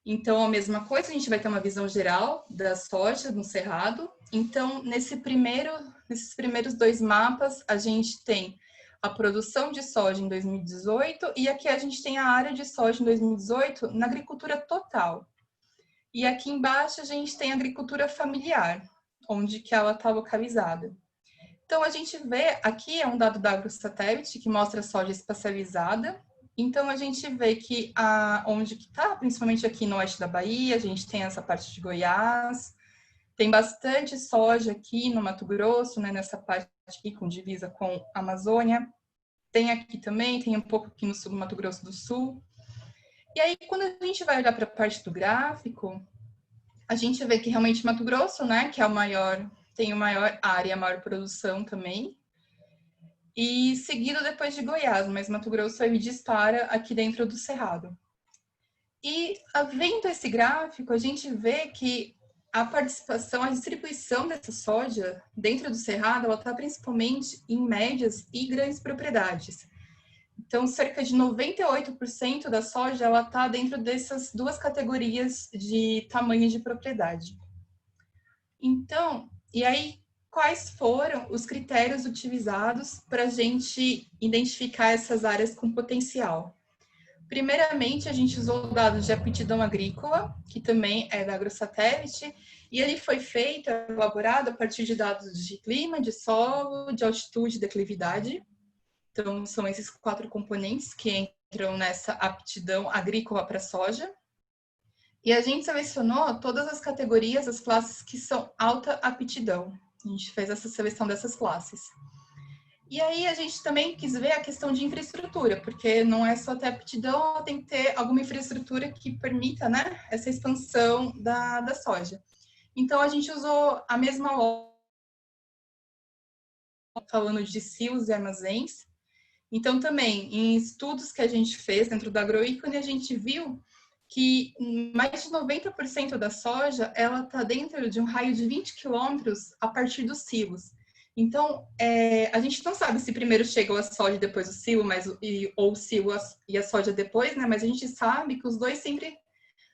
Então, a mesma coisa, a gente vai ter uma visão geral da soja no Cerrado. Então, nesses primeiros 2 mapas, a gente tem a produção de soja em 2018 e aqui a gente tem a área de soja em 2018 na agricultura total. E aqui embaixo a gente tem a agricultura familiar, onde que ela está localizada. Então, a gente vê, aqui é um dado da AgroSatélite que mostra a soja espacializada. Então, a gente vê que onde que está, principalmente aqui no oeste da Bahia, a gente tem essa parte de Goiás, tem bastante soja aqui no Mato Grosso, né, nessa parte aqui com divisa com a Amazônia. Tem aqui também, tem um pouco aqui no sul do Mato Grosso do Sul. E aí, quando a gente vai olhar para a parte do gráfico, a gente vê que realmente Mato Grosso, né, que é o maior, tem a maior área, a maior produção também. E seguido depois de Goiás, mas Mato Grosso ele dispara aqui dentro do Cerrado. E vendo esse gráfico, a gente vê que a participação, a distribuição dessa soja dentro do Cerrado, ela está principalmente em médias e grandes propriedades. Então, cerca de 98% da soja, ela está dentro dessas 2 categorias de tamanho de propriedade. Então, e aí, quais foram os critérios utilizados para a gente identificar essas áreas com potencial? Primeiramente, a gente usou dados de aptidão agrícola, que também é da AgroSatélite, e ele foi feito, elaborado a partir de dados de clima, de solo, de altitude e declividade. Então, são esses 4 componentes que entram nessa aptidão agrícola para soja. E a gente selecionou todas as categorias, as classes que são alta aptidão. A gente fez essa seleção dessas classes. E aí a gente também quis ver a questão de infraestrutura, porque não é só ter aptidão, tem que ter alguma infraestrutura que permita, né, essa expansão da soja. Então a gente usou a mesma lógica, falando de silos e armazéns. Então também, em estudos que a gente fez dentro da Agroícone, a gente viu que mais de 90% da soja, ela está dentro de um raio de 20 quilômetros a partir dos silos. Então, a gente não sabe se primeiro chega a soja e depois o silo, ou o silo e a soja depois, né? Mas a gente sabe que os dois sempre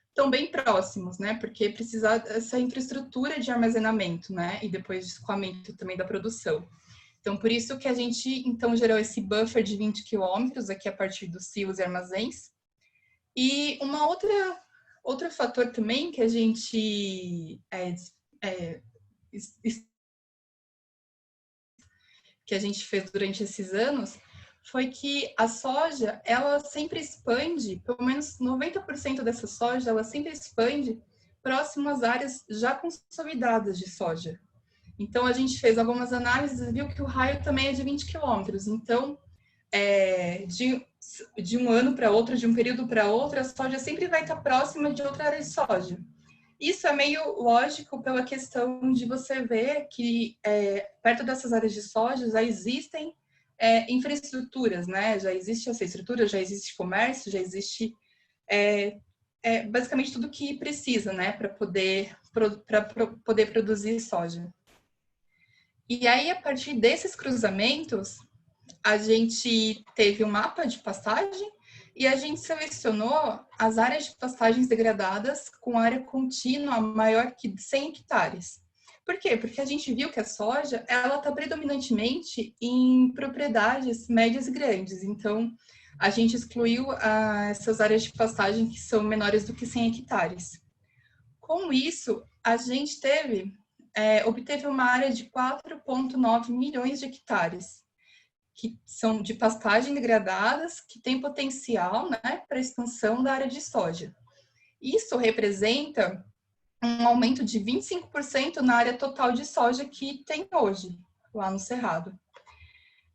estão bem próximos, né? Porque precisa dessa infraestrutura de armazenamento, né? E depois de escoamento também da produção. Então, por isso que a gente, então, gerou esse buffer de 20 quilômetros aqui a partir dos silos e armazéns. E outro fator também que a gente fez durante esses anos foi que a soja, ela sempre expande, pelo menos 90% dessa soja, ela sempre expande próximo às áreas já consolidadas de soja. Então, a gente fez algumas análises e viu que o raio também é de 20 quilômetros. Então, de um ano para outro, de um período para outro, a soja sempre vai estar próxima de outra área de soja. Isso é meio lógico pela questão de você ver que perto dessas áreas de soja já existem infraestruturas, né? Já existe essa estrutura, já existe comércio, já existe basicamente tudo que precisa, né? Para poder produzir soja. E aí, a partir desses cruzamentos, a gente teve um mapa de pastagem e a gente selecionou as áreas de pastagens degradadas com área contínua maior que 100 hectares. Por quê? Porque a gente viu que a soja, ela está predominantemente em propriedades médias e grandes. Então, a gente excluiu essas áreas de pastagem que são menores do que 100 hectares. Com isso, a gente obteve uma área de 4,9 milhões de hectares, que são de pastagem degradadas, que tem potencial, né, para expansão da área de soja. Isso representa um aumento de 25% na área total de soja que tem hoje, lá no Cerrado.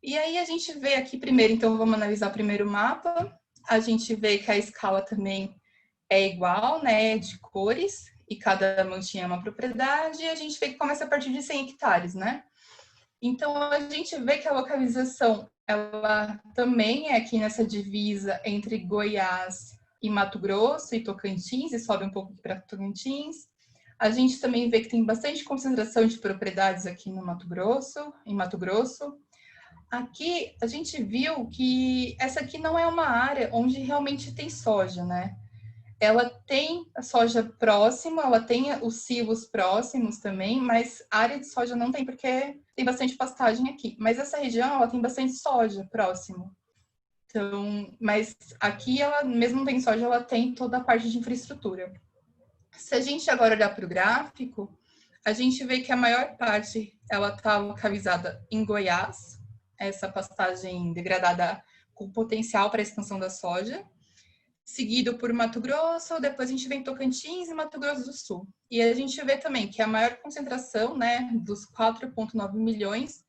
E aí a gente vê aqui primeiro, então vamos analisar primeiro o mapa, a gente vê que a escala também é igual, né, de cores, e cada mantinha é uma propriedade, e a gente vê que começa a partir de 100 hectares, né? Então, a gente vê que a localização, ela também é aqui nessa divisa entre Goiás e Mato Grosso e Tocantins, e sobe um pouco para Tocantins. A gente também vê que tem bastante concentração de propriedades aqui no Mato Grosso, em Mato Grosso. Aqui, a gente viu que essa aqui não é uma área onde realmente tem soja, né? Ela tem a soja próxima, ela tem os silos próximos também, mas a área de soja não tem, porque tem bastante pastagem aqui. Mas essa região, ela tem bastante soja próximo. Então, mas aqui, ela mesmo não tem soja, ela tem toda a parte de infraestrutura. Se a gente agora olhar para o gráfico, a gente vê que a maior parte, ela está localizada em Goiás, essa pastagem degradada com potencial para a expansão da soja, seguido por Mato Grosso, depois a gente vem Tocantins e Mato Grosso do Sul. E a gente vê também que a maior concentração, né, dos 4,9 milhões,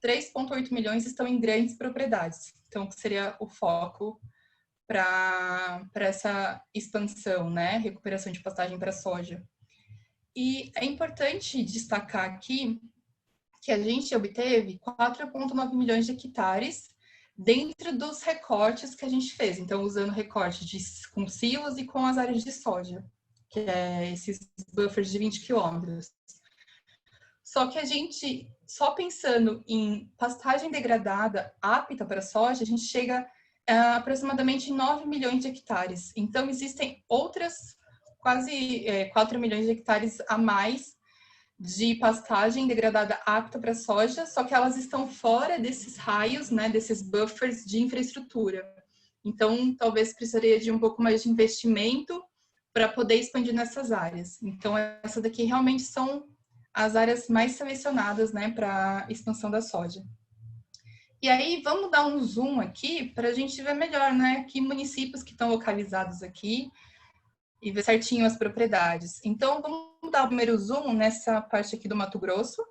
3,8 milhões estão em grandes propriedades. Então, que seria o foco para essa expansão, né, recuperação de pastagem para soja. E é importante destacar aqui que a gente obteve 4,9 milhões de hectares dentro dos recortes que a gente fez. Então, usando recorte com silos e com as áreas de soja, que é esses buffers de 20 quilômetros. Só que a gente, só pensando em pastagem degradada apta para soja, a gente chega a aproximadamente 9 milhões de hectares. Então, existem outras quase 4 milhões de hectares a mais de pastagem degradada apta para soja, só que elas estão fora desses raios, né, desses buffers de infraestrutura. Então, talvez precisaria de um pouco mais de investimento para poder expandir nessas áreas. Então, essa daqui realmente são as áreas mais selecionadas, né, para expansão da soja. E aí, vamos dar um zoom aqui para a gente ver melhor, né, que municípios que estão localizados aqui, e ver certinho as propriedades. Então, vamos dar o primeiro zoom nessa parte aqui do Mato Grosso.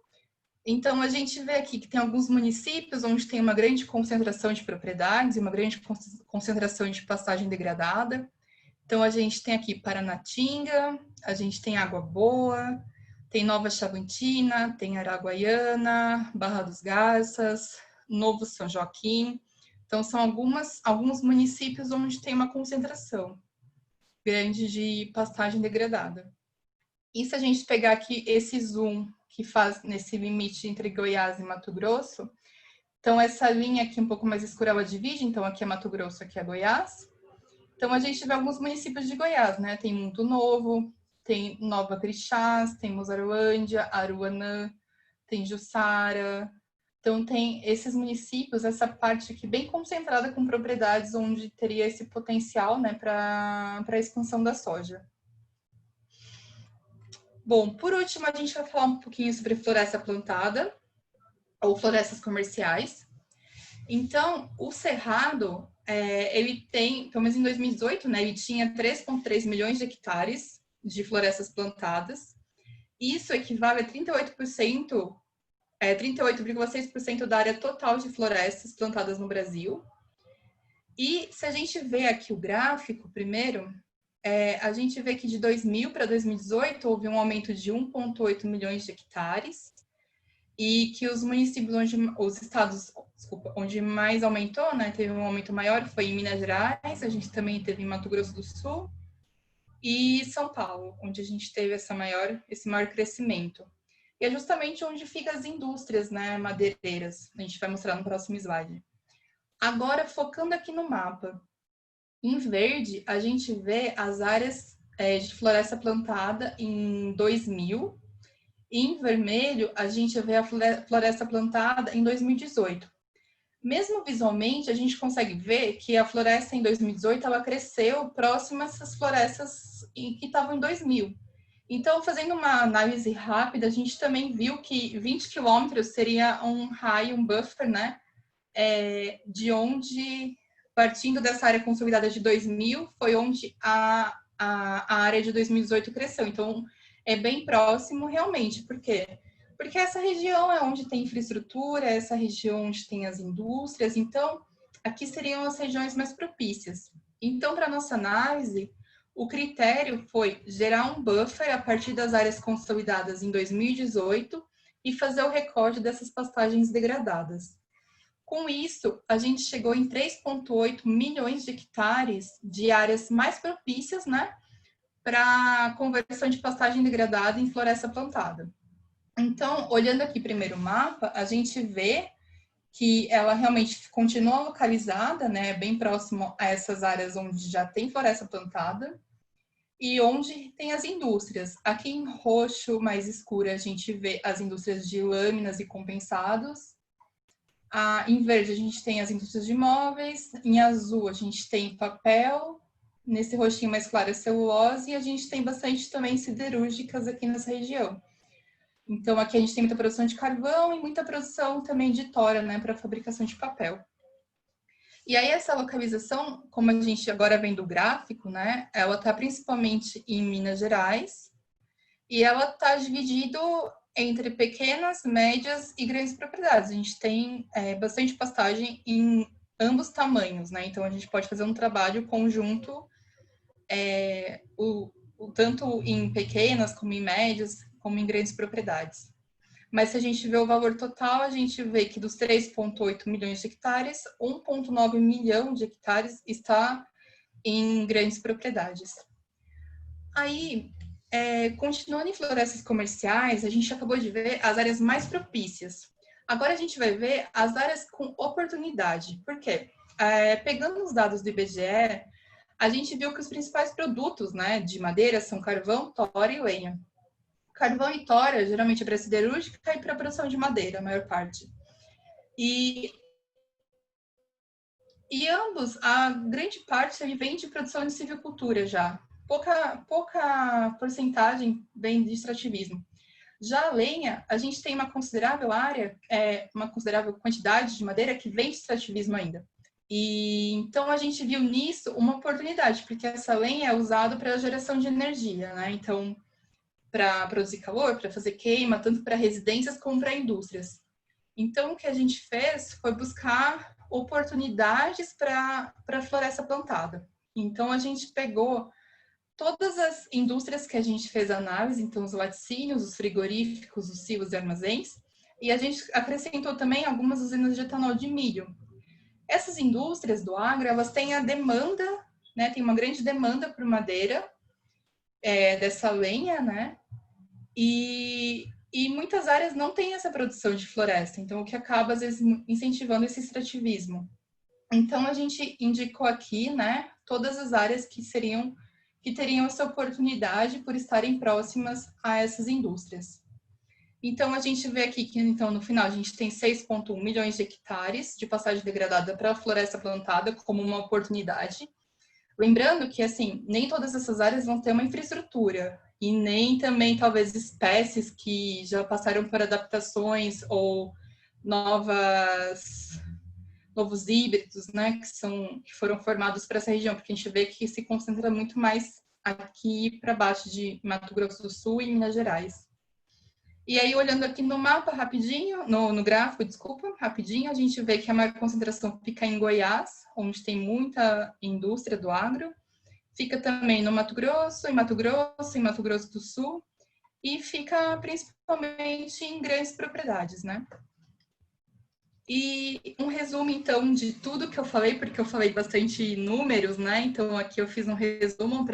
Então, a gente vê aqui que tem alguns municípios onde tem uma grande concentração de propriedades e uma grande concentração de pastagem degradada. Então, a gente tem aqui Paranatinga, a gente tem Água Boa, tem Nova Chavantina, tem Araguaiana, Barra dos Garças, Novo São Joaquim. Então, são alguns municípios onde tem uma concentração grande de pastagem degradada. E se a gente pegar aqui esse zoom que faz nesse limite entre Goiás e Mato Grosso, então essa linha aqui um pouco mais escura ela divide, então aqui é Mato Grosso, aqui é Goiás. Então a gente vê alguns municípios de Goiás, né? Tem Mundo Novo, tem Nova Crixás, tem Mozarlândia, Aruanã, tem Jussara. Então tem esses municípios, essa parte aqui bem concentrada com propriedades onde teria esse potencial, né, para a expansão da soja. Bom, por último, a gente vai falar um pouquinho sobre floresta plantada ou florestas comerciais. Então, o Cerrado, ele tem, pelo menos em 2018, né, ele tinha 3,3 milhões de hectares de florestas plantadas. Isso equivale a 38%, 38,6% da área total de florestas plantadas no Brasil. E se a gente vê aqui o gráfico primeiro, a gente vê que de 2000 para 2018 houve um aumento de 1,8 milhões de hectares e que os municípios onde mais aumentou, né, teve um aumento maior, foi em Minas Gerais, a gente também teve em Mato Grosso do Sul e São Paulo, onde a gente teve esse maior crescimento. E é justamente onde ficam as indústrias, né, madeireiras. A gente vai mostrar no próximo slide. Agora, focando aqui no mapa. Em verde, a gente vê as áreas de floresta plantada em 2000. E em vermelho, a gente vê a floresta plantada em 2018. Mesmo visualmente, a gente consegue ver que a floresta em 2018 ela cresceu próximo a essas florestas que estavam em 2000. Então, fazendo uma análise rápida, a gente também viu que 20 quilômetros seria um raio, um buffer, né? De onde, partindo dessa área consolidada de 2000, foi onde a área de 2018 cresceu. Então, é bem próximo realmente. Por quê? Porque essa região é onde tem infraestrutura, essa região onde tem as indústrias. Então, aqui seriam as regiões mais propícias. Então, para nossa análise, o critério foi gerar um buffer a partir das áreas consolidadas em 2018 e fazer o recorde dessas pastagens degradadas. Com isso, a gente chegou em 3,8 milhões de hectares de áreas mais propícias, né, para conversão de pastagem degradada em floresta plantada. Então, olhando aqui primeiro o mapa, a gente vê que ela realmente continua localizada, né, bem próximo a essas áreas onde já tem floresta plantada e onde tem as indústrias. Aqui em roxo mais escuro a gente vê as indústrias de lâminas e compensados. Em verde a gente tem as indústrias de móveis, em azul a gente tem papel, nesse roxinho mais claro é celulose, e a gente tem bastante também siderúrgicas aqui nessa região. Então aqui a gente tem muita produção de carvão e muita produção também de tora, né, para fabricação de papel. E aí essa localização, como a gente agora vem do gráfico, né, ela está principalmente em Minas Gerais, e ela está dividida entre pequenas, médias e grandes propriedades. A gente tem bastante pastagem em ambos tamanhos, né? Então a gente pode fazer um trabalho conjunto, tanto em pequenas, como em médias, como em grandes propriedades. Mas se a gente vê o valor total, a gente vê que dos 3,8 milhões de hectares, 1,9 milhão de hectares está em grandes propriedades. Aí, continuando em florestas comerciais, a gente acabou de ver as áreas mais propícias. Agora a gente vai ver as áreas com oportunidade. Por quê? Pegando os dados do IBGE, a gente viu que os principais produtos, né, de madeira são carvão, tora e lenha. Carvão e tora, geralmente é para siderúrgica e para produção de madeira, a maior parte. E ambos, a grande parte, ele vem de produção de silvicultura já. Pouca porcentagem vem de extrativismo. Já a lenha, a gente tem uma considerável área, uma considerável quantidade de madeira que vem de extrativismo ainda. E então a gente viu nisso uma oportunidade, porque essa lenha é usada para a geração de energia, né? Então, para produzir calor, para fazer queima, tanto para residências como para indústrias. Então, o que a gente fez foi buscar oportunidades para a floresta plantada. Então, a gente pegou todas as indústrias que a gente fez análise, então os laticínios, os frigoríficos, os silos e armazéns, e a gente acrescentou também algumas usinas de etanol de milho. Essas indústrias do agro, elas têm a demanda, né, tem uma grande demanda por madeira, dessa lenha, né, e muitas áreas não têm essa produção de floresta, então o que acaba, às vezes, incentivando esse extrativismo. Então, a gente indicou aqui, né, todas as áreas que teriam essa oportunidade por estarem próximas a essas indústrias. Então, a gente vê aqui que, então, no final, a gente tem 6,1 milhões de hectares de pastagem degradada para a floresta plantada como uma oportunidade. Lembrando que, assim, nem todas essas áreas vão ter uma infraestrutura e nem também, talvez, espécies que já passaram por adaptações ou novos híbridos, né, que foram formados para essa região, porque a gente vê que se concentra muito mais aqui para baixo de Mato Grosso do Sul e Minas Gerais. E aí, olhando aqui no mapa rapidinho, no gráfico, desculpa, rapidinho, a gente vê que a maior concentração fica em Goiás, onde tem muita indústria do agro, fica também no Mato Grosso, em Mato Grosso do Sul, e fica principalmente em grandes propriedades, né? E um resumo, então, de tudo que eu falei, porque eu falei bastante números, né? Então, aqui eu fiz um resumo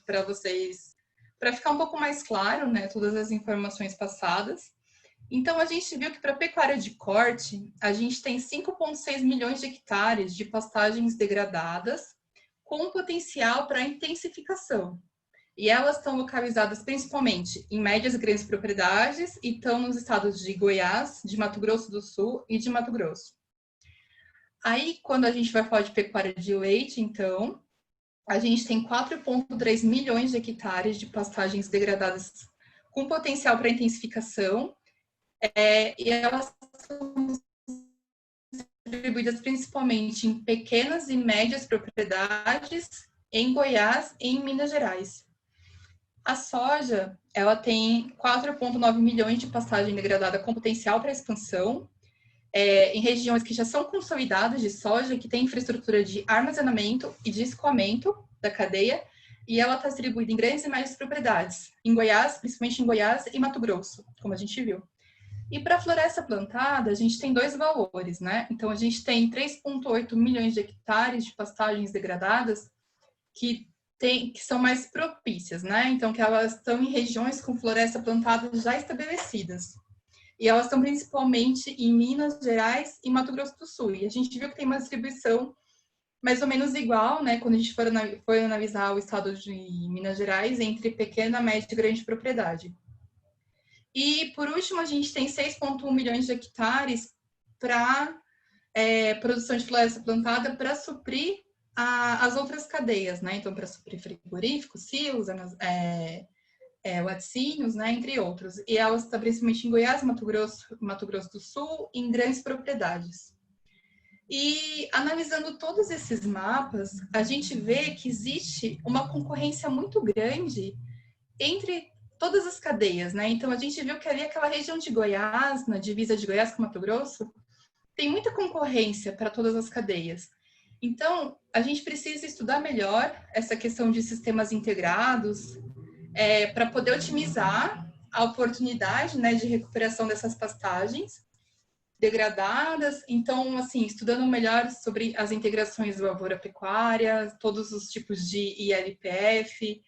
para vocês, para ficar um pouco mais claro, né? Todas as informações passadas. Então, a gente viu que para pecuária de corte, a gente tem 5,6 milhões de hectares de pastagens degradadas, com potencial para intensificação. E elas estão localizadas principalmente em médias e grandes propriedades e estão nos estados de Goiás, de Mato Grosso do Sul e de Mato Grosso. Aí, quando a gente vai falar de pecuária de leite, então, a gente tem 4,3 milhões de hectares de pastagens degradadas com potencial para intensificação, e elas são distribuídas principalmente em pequenas e médias propriedades em Goiás e em Minas Gerais. A soja, ela tem 4,9 milhões de pastagem degradada com potencial para expansão, em regiões que já são consolidadas de soja, que tem infraestrutura de armazenamento e de escoamento da cadeia, e ela está distribuída em grandes e médias propriedades, em Goiás, principalmente em Goiás e Mato Grosso, como a gente viu. E para a floresta plantada, a gente tem dois valores, né? Então, a gente tem 3,8 milhões de hectares de pastagens degradadas que são mais propícias, né? Então, que elas estão em regiões com floresta plantada já estabelecidas. E elas estão principalmente em Minas Gerais e Mato Grosso do Sul. E a gente viu que tem uma distribuição mais ou menos igual, né? Quando a gente foi analisar o estado de Minas Gerais entre pequena, média e grande propriedade. E, por último, a gente tem 6,1 milhões de hectares para produção de floresta plantada para suprir as outras cadeias, né? Então, para suprir frigoríficos, silos, laticínios, né? Entre outros. E elas estão principalmente em Goiás, Mato Grosso do Sul, em grandes propriedades. E, analisando todos esses mapas, a gente vê que existe uma concorrência muito grande entre todas as cadeias, né? Então, a gente viu que ali aquela região de Goiás, na divisa de Goiás com Mato Grosso, tem muita concorrência para todas as cadeias. Então, a gente precisa estudar melhor essa questão de sistemas integrados para poder otimizar a oportunidade, né, de recuperação dessas pastagens degradadas. Então, assim, estudando melhor sobre as integrações do lavoura-pecuária, todos os tipos de ILPF,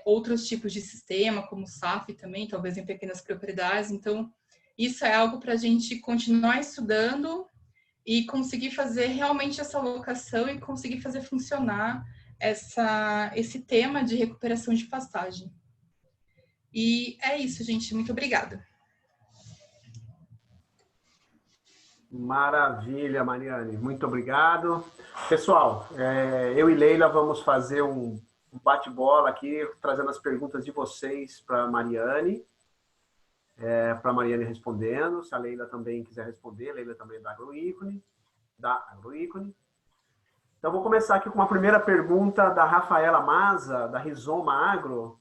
outros tipos de sistema, como o SAF também, talvez em pequenas propriedades. Então, isso é algo para a gente continuar estudando e conseguir fazer realmente essa alocação e conseguir fazer funcionar esse tema de recuperação de pastagem. E é isso, gente. Muito obrigada. Maravilha, Mariane. Muito obrigado. Pessoal, eu e Leila vamos fazer um bate-bola aqui, trazendo as perguntas de vocês para a Mariane. Para a Mariane respondendo. Se a Leila também quiser responder, a Leila também é da Agroícone. Então, vou começar aqui com uma primeira pergunta da Rafaela Maza, da Rizoma Agro.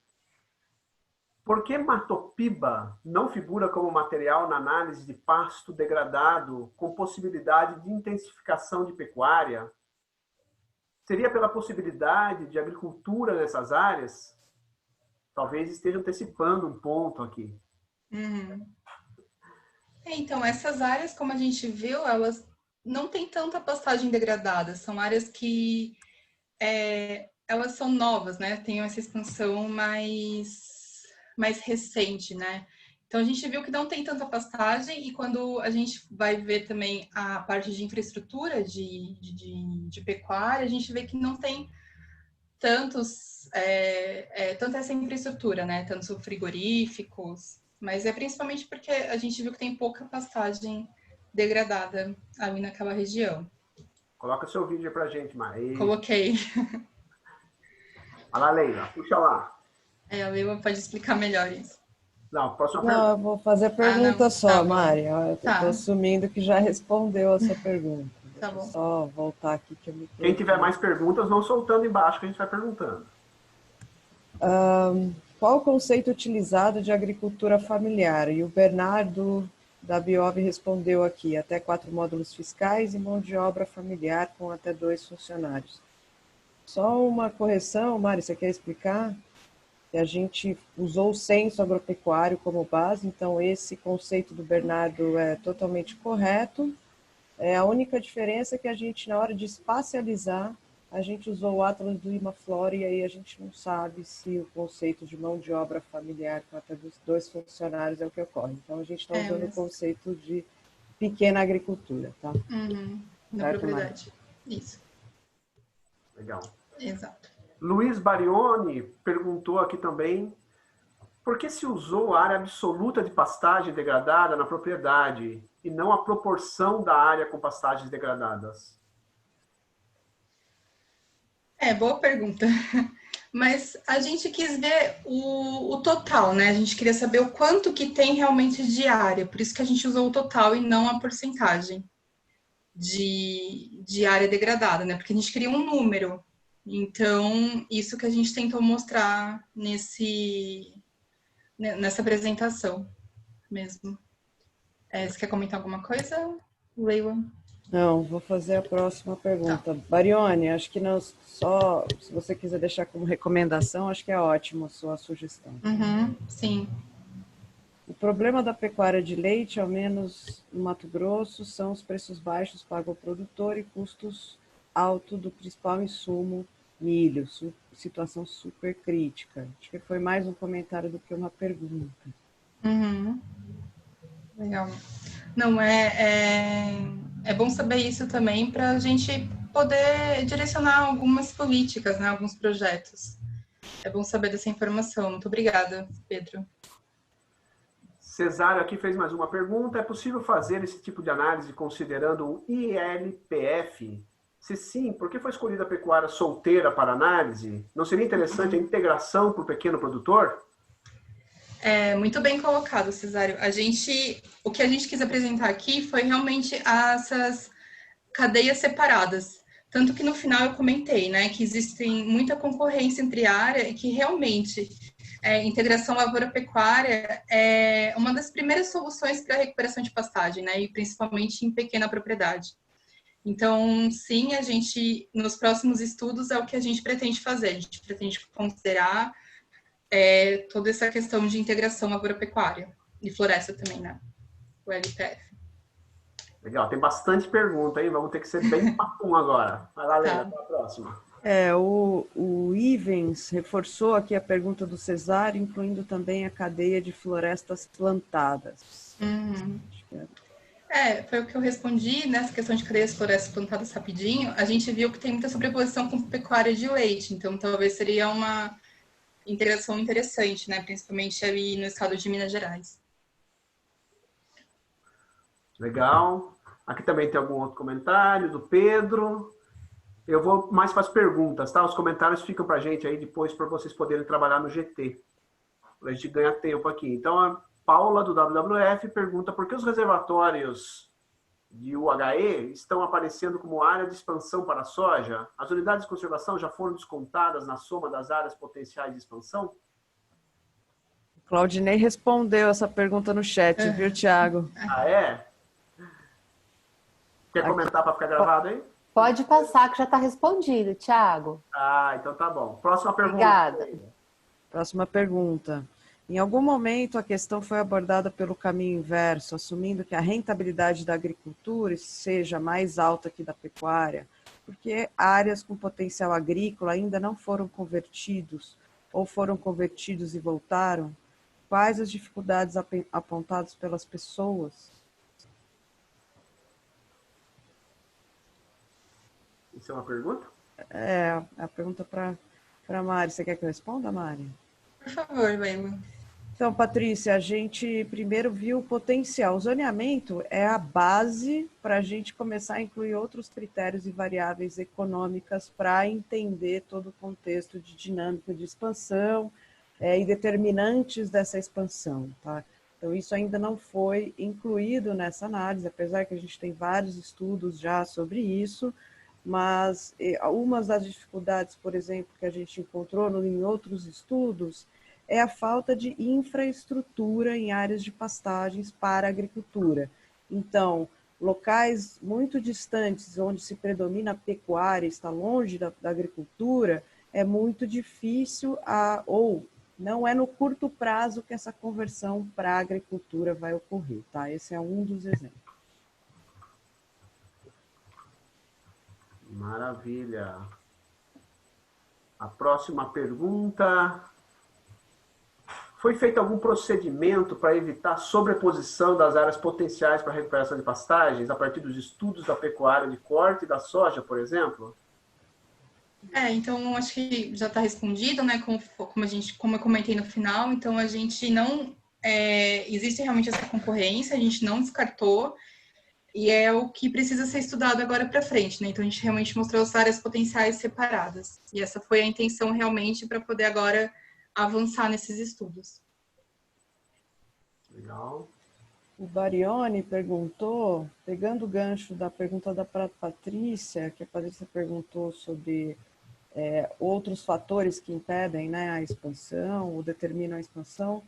Por que Matopiba não figura como material na análise de pasto degradado com possibilidade de intensificação de pecuária? Seria pela possibilidade de agricultura nessas áreas? Talvez esteja antecipando um ponto aqui. Uhum. Então, essas áreas, como a gente viu, elas não têm tanta pastagem degradada. São áreas que elas são novas, né? Tem essa expansão mais recente, né? Então, a gente viu que não tem tanta pastagem e quando a gente vai ver também a parte de infraestrutura de pecuária, a gente vê que não tem tanta essa infraestrutura, né? Tantos frigoríficos, mas é principalmente porque a gente viu que tem pouca pastagem degradada ali naquela região. Coloca seu vídeo pra gente, Maria. Coloquei. Olha lá, Leila, puxa lá. A Leila pode explicar melhor isso. Não, próxima pergunta. Eu vou fazer pergunta só, Tá Mari. Eu estou assumindo que já respondeu a sua pergunta. Tá bom. Só voltar aqui que eu me Quem tiver mais perguntas, vão soltando embaixo que a gente vai perguntando. Qual o conceito utilizado de agricultura familiar? E o Bernardo da Biov respondeu aqui, até 4 módulos fiscais e mão de obra familiar com até 2 funcionários. Só uma correção, Mari, você quer explicar? Que a gente usou o censo agropecuário como base, então esse conceito do Bernardo é totalmente correto. A única diferença é que a gente, na hora de espacializar, a gente usou o Atlas do Imaflora e aí a gente não sabe se o conceito de mão de obra familiar com até 2 funcionários é o que ocorre. Então, a gente está usando o conceito de pequena agricultura, tá? Na propriedade. Isso. Legal. Exato. Luiz Barioni perguntou aqui também por que se usou a área absoluta de pastagem degradada na propriedade e não a proporção da área com pastagens degradadas? Boa pergunta. Mas a gente quis ver o total, né? A gente queria saber o quanto que tem realmente de área, por isso que a gente usou o total e não a porcentagem de área degradada, né? Porque a gente queria um número. Então, isso que a gente tentou mostrar nessa apresentação mesmo. Você quer comentar alguma coisa, Leila? Não, vou fazer a próxima pergunta. Barione, acho que não só, se você quiser deixar como recomendação, acho que é ótimo a sua sugestão. Uhum, sim. O problema da pecuária de leite, ao menos no Mato Grosso, são os preços baixos pagos ao produtor e custos altos do principal insumo, milho, situação super crítica. Acho que foi mais um comentário do que uma pergunta. Uhum. Legal. Não, é bom saber isso também para a gente poder direcionar algumas políticas, né, alguns projetos. É bom saber dessa informação. Muito obrigada, Pedro. Cesário aqui fez mais uma pergunta. É possível fazer esse tipo de análise considerando o ILPF? Se sim, por que foi escolhida a pecuária solteira para análise? Não seria interessante a integração para o pequeno produtor? Muito bem colocado, Cesário. O que a gente quis apresentar aqui foi realmente essas cadeias separadas. Tanto que no final eu comentei, né, que existem muita concorrência entre área e que realmente integração lavoura-pecuária é uma das primeiras soluções para a recuperação de pastagem, né, e principalmente em pequena propriedade. Então, sim, nos próximos estudos, é o que a gente pretende fazer. A gente pretende considerar toda essa questão de integração lavoura-pecuária e floresta também, né, o LPF. Legal, tem bastante pergunta, hein? Vamos ter que ser bem papum agora. Vai lá, Leila, Tá. para a próxima. O Ivens reforçou aqui a pergunta do Cesário, incluindo também a cadeia de florestas plantadas. Uhum. Foi o que eu respondi nessa questão de cadeias florestas plantadas rapidinho. A gente viu que tem muita sobreposição com pecuária de leite, então talvez seria uma integração interessante, né? Principalmente ali no estado de Minas Gerais. Legal. Aqui também tem algum outro comentário do Pedro. Eu vou mais para as perguntas, tá? Os comentários ficam para a gente aí depois para vocês poderem trabalhar no GT. Para a gente ganhar tempo aqui. Então, a Paula, do WWF, pergunta por que os reservatórios de UHE estão aparecendo como área de expansão para a soja? As unidades de conservação já foram descontadas na soma das áreas potenciais de expansão? Claudinei respondeu essa pergunta no chat, viu, Tiago? Ah, é? Quer comentar para ficar gravado aí? Pode passar que já está respondido, Thiago. Ah, então tá bom. Próxima pergunta. Obrigada. Próxima pergunta. Em algum momento a questão foi abordada pelo caminho inverso, assumindo que a rentabilidade da agricultura seja mais alta que da pecuária, porque áreas com potencial agrícola ainda não foram convertidos ou foram convertidos e voltaram? Quais as dificuldades apontadas pelas pessoas? Isso é uma pergunta? É a pergunta para a Mari. Você quer que eu responda, Mari? Por favor, Leila. Então, Patrícia, a gente primeiro viu o potencial. O zoneamento é a base para a gente começar a incluir outros critérios e variáveis econômicas para entender todo o contexto de dinâmica de expansão e determinantes dessa expansão, tá? Então, isso ainda não foi incluído nessa análise, apesar que a gente tem vários estudos já sobre isso, mas uma das dificuldades, por exemplo, que a gente encontrou em outros estudos é a falta de infraestrutura em áreas de pastagens para a agricultura. Então, locais muito distantes, onde se predomina a pecuária, está longe da agricultura, é muito difícil, ou não é no curto prazo que essa conversão para a agricultura vai ocorrer, tá? Esse é um dos exemplos. Maravilha. A próxima pergunta. Foi feito algum procedimento para evitar sobreposição das áreas potenciais para recuperação de pastagens a partir dos estudos da pecuária de corte e da soja, por exemplo? Então acho que já está respondido, né? Como eu comentei no final, então a gente não existe realmente essa concorrência, a gente não descartou e é o que precisa ser estudado agora para frente, né? Então a gente realmente mostrou as áreas potenciais separadas e essa foi a intenção realmente para poder agora avançar nesses estudos. Legal. O Barione perguntou, pegando o gancho da pergunta da Patrícia, que a Patrícia perguntou sobre outros fatores que impedem, né, a expansão ou determinam a expansão.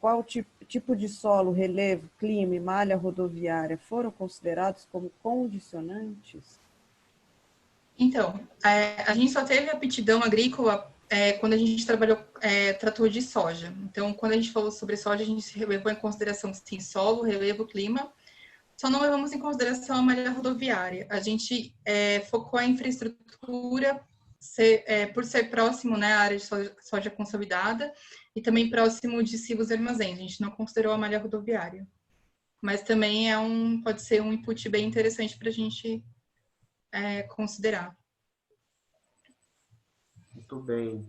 Qual tipo de solo, relevo, clima e malha rodoviária foram considerados como condicionantes? Então, a gente só teve aptidão agrícola quando a gente trabalhou trator de soja. Então, quando a gente falou sobre soja, a gente levou em consideração, sim, solo, relevo, clima. Só não levamos em consideração a malha rodoviária. A gente focou a infraestrutura por ser próximo, né, à área de soja consolidada e também próximo de silos e armazéns. A gente não considerou a malha rodoviária. Mas também pode ser um input bem interessante para a gente considerar. Muito bem.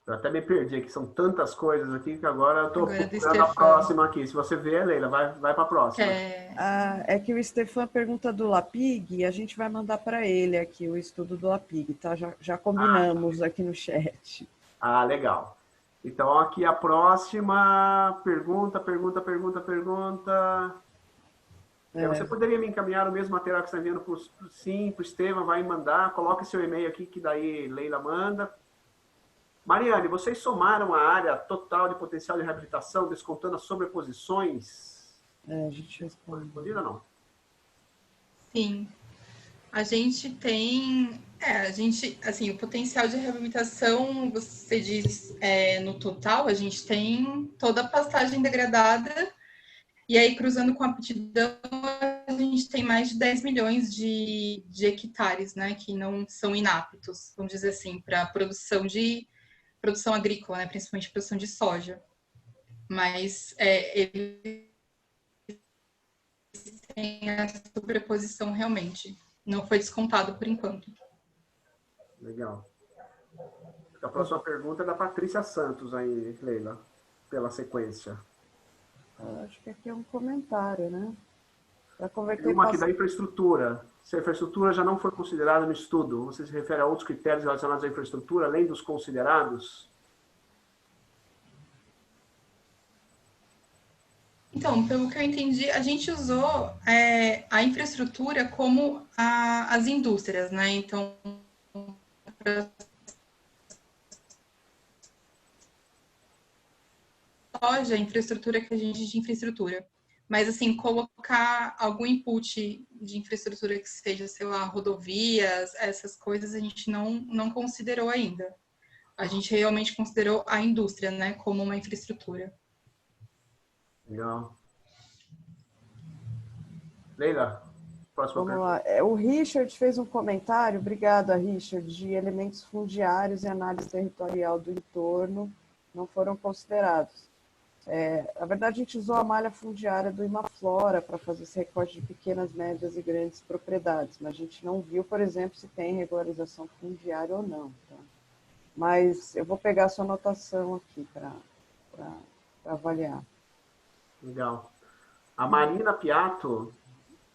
Eu até me perdi aqui, são tantas coisas aqui que agora eu estou Agora procurando a próxima aqui. Se você vê, Leila, vai para a próxima. É que o Stefan pergunta do LAPIG e a gente vai mandar para ele aqui o estudo do LAPIG, tá? Já combinamos aqui no chat. Legal. Então, aqui a próxima pergunta. Você poderia me encaminhar o mesmo material que você está enviando para o Estevam, vai mandar, coloque seu e-mail aqui, que daí Leila manda. Mariane, vocês somaram a área total de potencial de reabilitação, descontando as sobreposições? A gente responde. Respondida ou não? Sim. A gente tem... assim, o potencial de reabilitação, você diz, no total, a gente tem toda a pastagem degradada, e aí, cruzando com a aptidão, a gente tem mais de 10 milhões de hectares, né, que não são inaptos, vamos dizer assim, para produção agrícola, né, principalmente produção de soja. Mas eles têm a sobreposição realmente. Não foi descontado por enquanto. Legal. A próxima pergunta é da Patrícia Santos aí, Leila, pela sequência. Acho que aqui é um comentário, né? Para converter Tem uma aqui da infraestrutura. Se a infraestrutura já não for considerada no estudo, você se refere a outros critérios relacionados à infraestrutura, além dos considerados? Então, pelo que eu entendi, a gente usou a infraestrutura como as indústrias, né? Então, soja, a infraestrutura que a gente de infraestrutura. Mas, assim, colocar algum input de infraestrutura que seja, sei lá, rodovias, essas coisas, a gente não considerou ainda. A gente realmente considerou a indústria, né, como uma infraestrutura. Legal. Leila, próxima Vamos pergunta. lá. O Richard fez um comentário, obrigada, Richard, de elementos fundiários e análise territorial do entorno não foram considerados. Na verdade, a gente usou a malha fundiária do Imaflora para fazer esse recorte de pequenas, médias e grandes propriedades, mas a gente não viu, por exemplo, se tem regularização fundiária ou não. Tá? Mas eu vou pegar a sua anotação aqui para avaliar. Legal. A Marina Piatto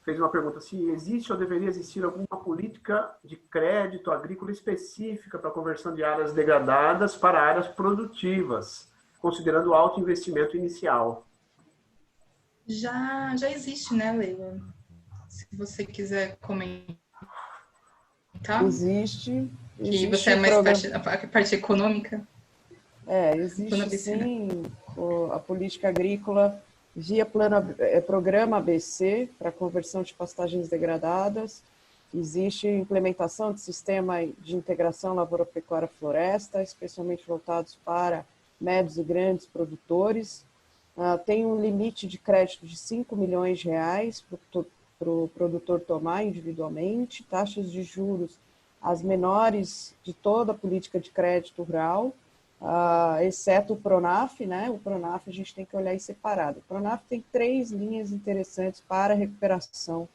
fez uma pergunta: se existe ou deveria existir alguma política de crédito agrícola específica para a conversão de áreas degradadas para áreas produtivas, considerando o alto investimento inicial? Já existe, né, Leila? Se você quiser comentar. Existe Que você é mais a parte econômica. Existe sim a política agrícola via programa ABC para conversão de pastagens degradadas. Existe implementação de sistema de integração lavoura-pecuária-floresta, especialmente voltados para médios e grandes produtores. Tem um limite de crédito de 5 milhões de reais para o produtor tomar individualmente, taxas de juros as menores de toda a política de crédito rural, exceto o PRONAF, né? O PRONAF a gente tem que olhar em separado. O PRONAF tem 3 linhas interessantes para a recuperação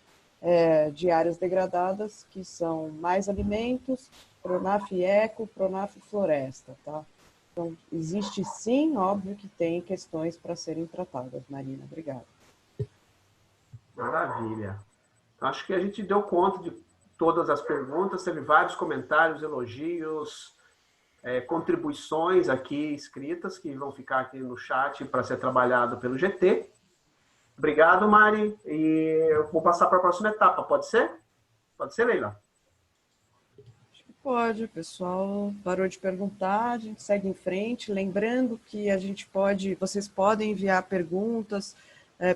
de áreas degradadas, que são Mais Alimentos, PRONAF Eco, PRONAF Floresta, tá? Então, existe sim, óbvio que tem questões para serem tratadas. Marina, obrigada. Maravilha. Acho que a gente deu conta de todas as perguntas, teve vários comentários, elogios, contribuições aqui escritas, que vão ficar aqui no chat para ser trabalhado pelo GT. Obrigado, Mari. E eu vou passar para a próxima etapa, pode ser? Pode ser, Leila? Pode, o pessoal parou de perguntar, a gente segue em frente, lembrando que vocês podem enviar perguntas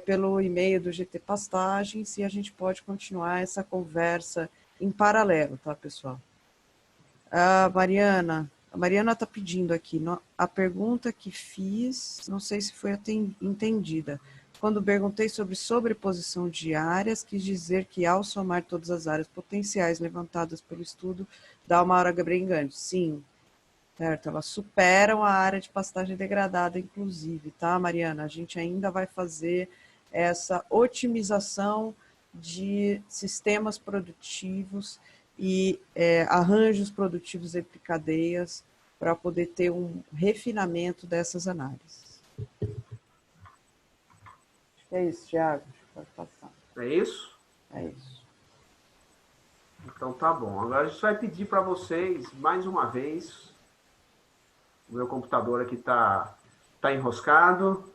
pelo e-mail do GT Pastagens e a gente pode continuar essa conversa em paralelo, tá, pessoal? A Mariana está pedindo aqui, a pergunta que fiz, não sei se foi entendida. Quando perguntei sobre sobreposição de áreas, quis dizer que ao somar todas as áreas potenciais levantadas pelo estudo, dá uma área gigante. Sim, certo, elas superam a área de pastagem degradada, inclusive, tá, Mariana? A gente ainda vai fazer essa otimização de sistemas produtivos e arranjos produtivos entre cadeias para poder ter um refinamento dessas análises. Acho que é isso, Thiago. Pode passar. É isso? É isso. Então tá bom. Agora a gente vai pedir para vocês, mais uma vez, o meu computador aqui tá enroscado.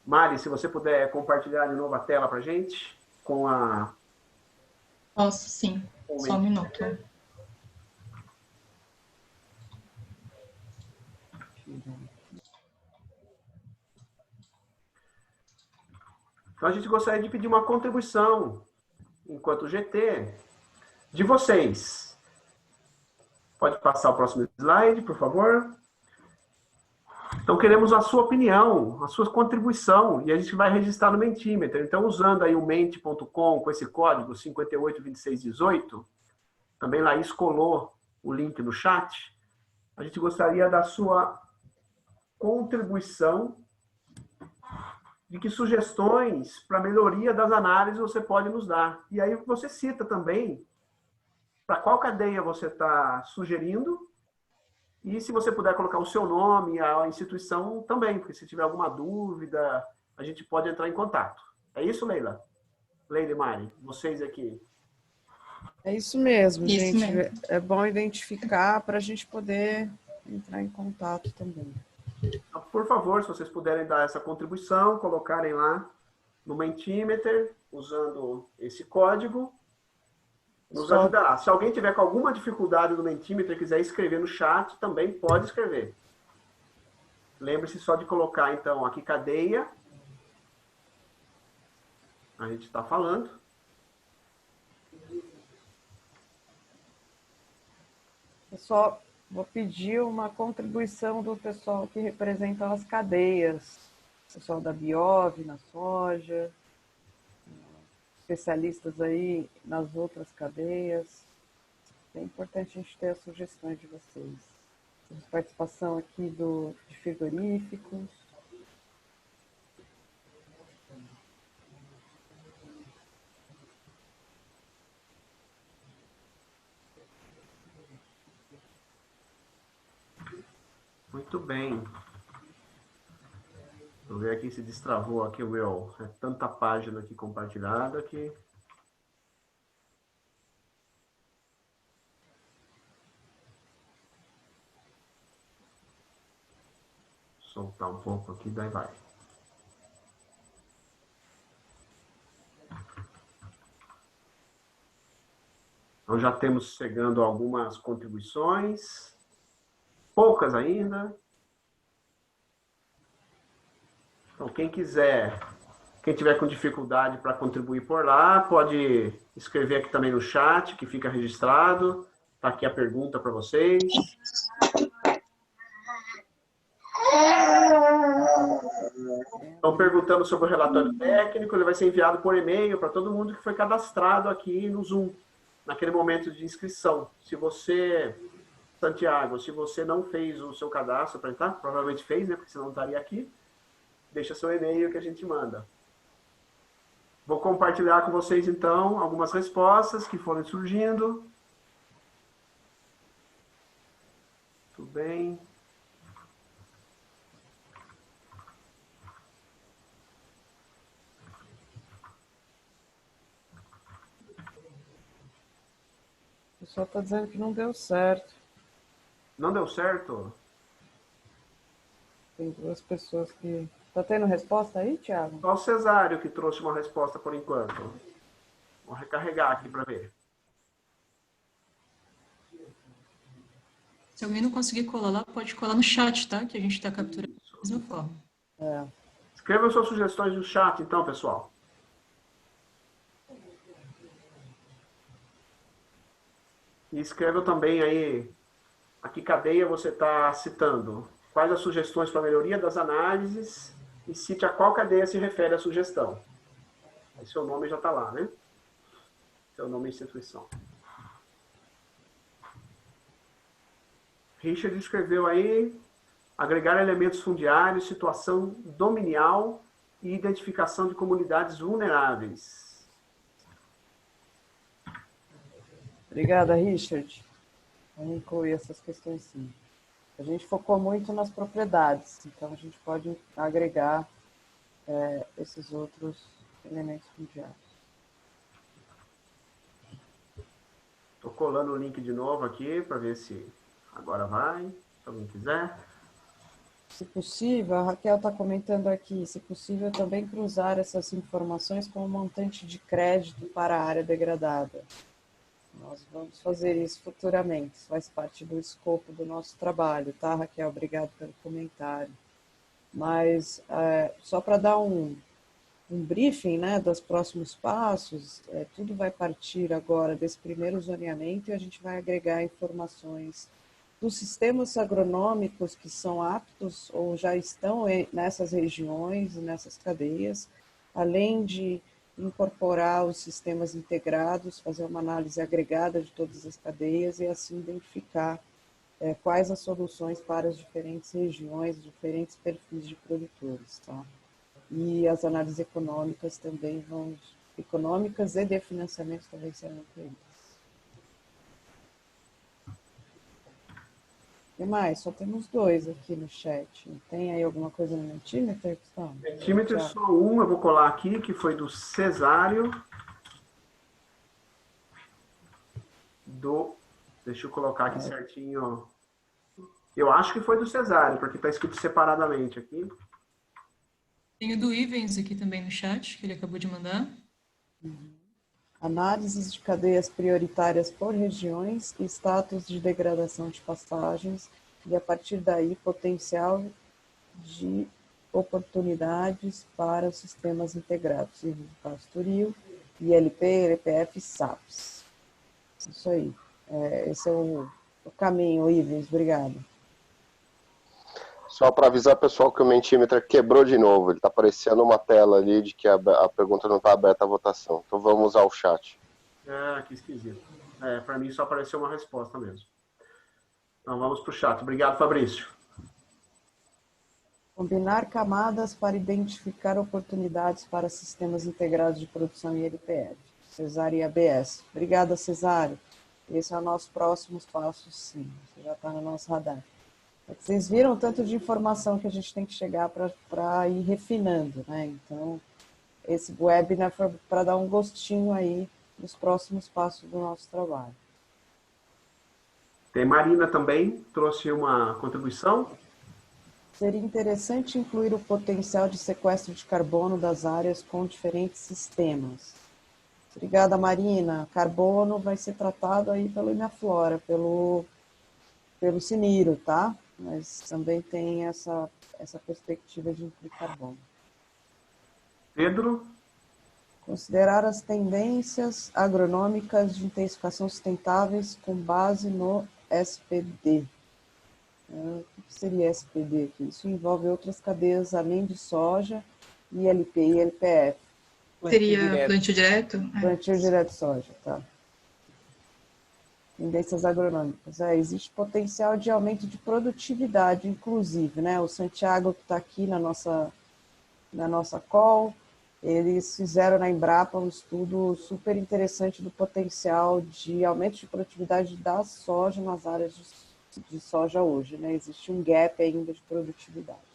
Mari, se você puder compartilhar de novo a tela para gente, com a... Posso, sim. Só um minuto. Então a gente gostaria de pedir uma contribuição, enquanto GT, de vocês. Pode passar o próximo slide, por favor. Então queremos a sua opinião, a sua contribuição, e a gente vai registrar no Mentimeter. Então, usando aí o mente.com com esse código 582618, também Laís colou o link no chat, a gente gostaria da sua contribuição de que sugestões para melhoria das análises você pode nos dar. E aí você cita também para qual cadeia você está sugerindo e se você puder colocar o seu nome, a instituição também, porque se tiver alguma dúvida, a gente pode entrar em contato. É isso, Leila? Leila e Mari, vocês aqui. É isso mesmo, Isso gente. mesmo. É bom identificar para a gente poder entrar em contato também. Então, por favor, se vocês puderem dar essa contribuição, colocarem lá no Mentimeter, usando esse código, nos ajudará. Se alguém tiver com alguma dificuldade no Mentimeter e quiser escrever no chat, também pode escrever. Lembre-se só de colocar, então, aqui cadeia. A gente está falando. Pessoal, vou pedir uma contribuição do pessoal que representa as cadeias. Pessoal da Biov, na soja, especialistas aí nas outras cadeias. É importante a gente ter as sugestões de vocês. Temos participação aqui de frigoríficos. Muito bem. Vou ver aqui se destravou aqui o meu... É tanta página aqui compartilhada que... Soltar um pouco aqui, daí vai. Então já temos chegando algumas contribuições, poucas ainda. Então quem quiser, quem tiver com dificuldade para contribuir por lá, pode escrever aqui também no chat, que fica registrado. Está aqui a pergunta para vocês. Estão perguntando sobre o relatório técnico, ele vai ser enviado por e-mail para todo mundo que foi cadastrado aqui no Zoom, naquele momento de inscrição. Se você, Santiago, se você não fez o seu cadastro para entrar, provavelmente fez, né, porque senão não estaria aqui, deixa seu e-mail que a gente manda. Vou compartilhar com vocês, então, algumas respostas que foram surgindo. Tudo bem. O pessoal está dizendo que não deu certo. Não deu certo? Tem duas pessoas que... Está tendo resposta aí, Thiago? Só o Cesário que trouxe uma resposta por enquanto. Vou recarregar aqui para ver. Se alguém não conseguir colar lá, pode colar no chat, tá? Que a gente está capturando da mesma forma. Escrevam suas sugestões no chat, então, pessoal. E escreva também aí a que cadeia você está citando. Quais as sugestões para melhoria das análises e cite a qual cadeia se refere a sugestão. Aí seu nome já está lá, né? Seu nome e instituição. Richard escreveu aí agregar elementos fundiários, situação dominial e identificação de comunidades vulneráveis. Obrigada, Richard. Vamos incluir essas questões, sim. A gente focou muito nas propriedades, então a gente pode agregar esses outros elementos fundiários. Estou colando o link de novo aqui para ver se agora vai, se alguém quiser. Se possível, a Raquel está comentando aqui, se possível também cruzar essas informações com o montante de crédito para a área degradada. Nós vamos fazer isso futuramente, isso faz parte do escopo do nosso trabalho, tá, Raquel? Obrigado pelo comentário. Mas, só para dar um briefing, né, dos próximos passos, tudo vai partir agora desse primeiro zoneamento e a gente vai agregar informações dos sistemas agronômicos que são aptos ou já estão nessas regiões e nessas cadeias, além de incorporar os sistemas integrados, fazer uma análise agregada de todas as cadeias e assim identificar quais as soluções para as diferentes regiões, diferentes perfis de produtores, tá? E as análises econômicas também econômicas e de financiamento também serão incluídas. O que mais? Só temos 2 aqui no chat. Tem aí alguma coisa no Mentimeter, Gustavo? Mentimeter só um, eu vou colar aqui, que foi do Cesário. Deixa eu colocar aqui certinho. Eu acho que foi do Cesário, porque está escrito separadamente aqui. Tem o do Ivens aqui também no chat, que ele acabou de mandar. Análises de cadeias prioritárias por regiões e status de degradação de pastagens e, a partir daí, potencial de oportunidades para os sistemas integrados, de pastoril, ILP, LPF e SAPs. Isso aí. Esse é o caminho, Ivens. Obrigado. Só para avisar o pessoal que o Mentimeter quebrou de novo. Ele está aparecendo uma tela ali de que a pergunta não está aberta à votação. Então vamos usar o chat. Que esquisito. Para mim só apareceu uma resposta mesmo. Então vamos para o chat. Obrigado, Fabrício. Combinar camadas para identificar oportunidades para sistemas integrados de produção e LPF. Cesário e ABS. Obrigada, Cesário. Esse é o nosso próximo passo, sim. Você já está no nosso radar. Vocês viram o tanto de informação que a gente tem que chegar para ir refinando, né? Então, esse webinar foi para dar um gostinho aí dos próximos passos do nosso trabalho. Tem Marina também, trouxe uma contribuição. Seria interessante incluir o potencial de sequestro de carbono das áreas com diferentes sistemas. Obrigada, Marina. Carbono vai ser tratado aí pelo Inaflora, pelo Ciniro, tá? Mas também tem essa perspectiva de incluir carbono. Pedro? Considerar as tendências agronômicas de intensificação sustentáveis com base no SPD. O que seria SPD aqui? Isso envolve outras cadeias além de soja, ILP e LPF. Seria plantio direto? Plantio direto de soja, tá. Tendências agronômicas. Existe potencial de aumento de produtividade, inclusive, né? O Santiago, que está aqui na nossa call, eles fizeram na Embrapa um estudo super interessante do potencial de aumento de produtividade da soja nas áreas de soja hoje, né? Existe um gap ainda de produtividade.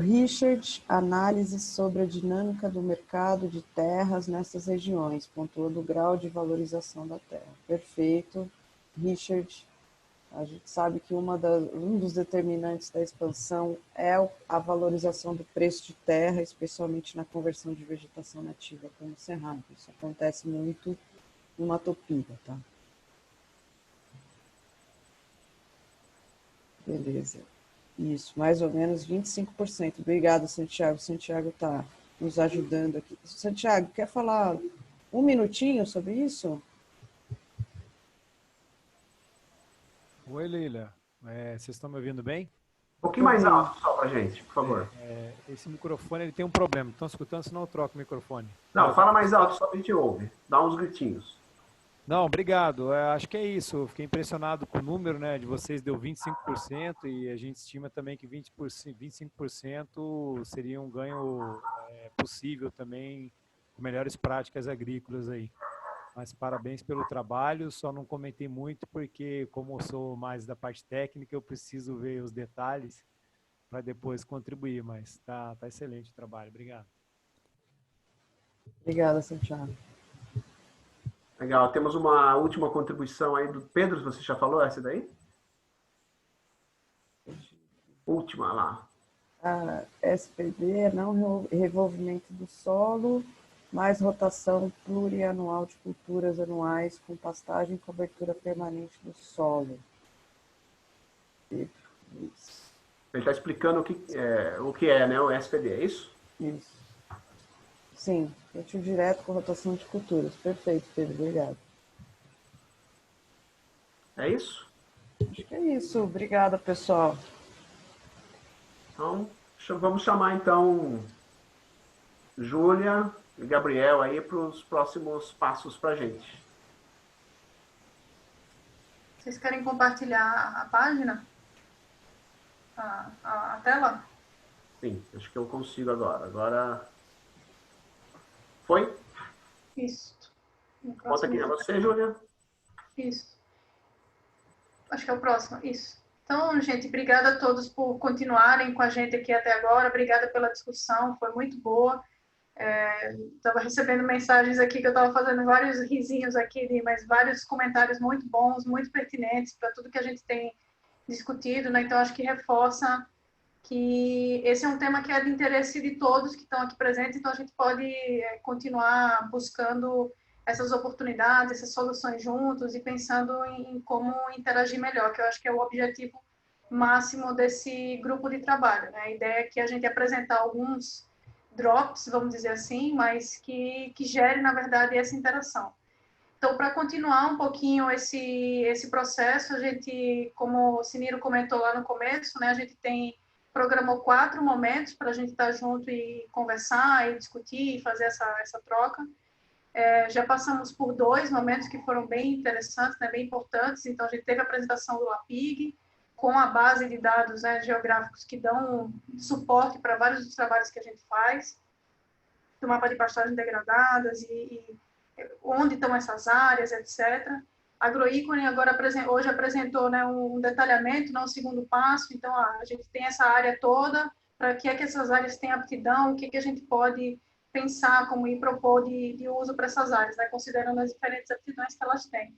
Richard, análise sobre a dinâmica do mercado de terras nessas regiões, pontuando o grau de valorização da terra. Perfeito. Richard, a gente sabe que um dos determinantes da expansão é a valorização do preço de terra, especialmente na conversão de vegetação nativa como cerrado. Isso acontece muito numa topiga, tá? Beleza. Isso, mais ou menos 25%. Obrigada, Santiago. Santiago está nos ajudando aqui. Santiago, quer falar um minutinho sobre isso? Oi, Leila. Vocês estão me ouvindo bem? Um pouquinho mais alto só pra gente, por favor. Esse microfone ele tem um problema. Estão escutando? Senão eu troco o microfone. Não, fala mais alto, só a gente ouve. Dá uns gritinhos. Não, obrigado. Acho que é isso. Eu fiquei impressionado com o número, né, de vocês, deu 25%, e a gente estima também que 25% seria um ganho possível também com melhores práticas agrícolas aí. Mas parabéns pelo trabalho, só não comentei muito porque, como eu sou mais da parte técnica, eu preciso ver os detalhes para depois contribuir, mas tá excelente o trabalho. Obrigado. Obrigada, Santiago. Legal, temos uma última contribuição aí do Pedro, você já falou essa daí? Última lá. A SPD, não revolvimento do solo, mais rotação plurianual de culturas anuais com pastagem e cobertura permanente do solo. Isso. Ele está explicando o que é, né, o SPD, é isso? Isso. Sim, plantio direto com rotação de culturas. Perfeito, Pedro, obrigado. É isso? Acho que é isso. Obrigada, pessoal. Então, vamos chamar então Júlia e Gabriel aí para os próximos passos para a gente. Vocês querem compartilhar a página? A tela? Sim, acho que eu consigo agora. Agora... Foi? Isso. Bota aqui para você, Júlia. Isso. Acho que é o próximo. Isso. Então, gente, obrigada a todos por continuarem com a gente aqui até agora. Obrigada pela discussão, foi muito boa. Estava recebendo mensagens aqui que eu estava fazendo vários risinhos aqui, mas vários comentários muito bons, muito pertinentes para tudo que a gente tem discutido, né? Então, acho que reforça que esse é um tema que é de interesse de todos que estão aqui presentes, então a gente pode continuar buscando essas oportunidades, essas soluções juntos e pensando em como interagir melhor, que eu acho que é o objetivo máximo desse grupo de trabalho, né? A ideia é que a gente apresentar alguns drops, vamos dizer assim, mas que gere, na verdade, essa interação. Então, para continuar um pouquinho esse processo, a gente, como o Siniro comentou lá no começo, né, a gente programou 4 momentos para a gente estar junto e conversar, e discutir, e fazer essa troca. Já passamos por 2 momentos que foram bem interessantes, né, bem importantes. Então, a gente teve a apresentação do LAPIG, com a base de dados, né, geográficos que dão suporte para vários dos trabalhos que a gente faz, do mapa de pastagens degradadas e onde estão essas áreas, etc. A Agroícone agora hoje apresentou, né, um detalhamento, né, um segundo passo. Então, a gente tem essa área toda, para que é que essas áreas têm aptidão, o que a gente pode pensar como ir propor de uso para essas áreas, né, considerando as diferentes aptidões que elas têm.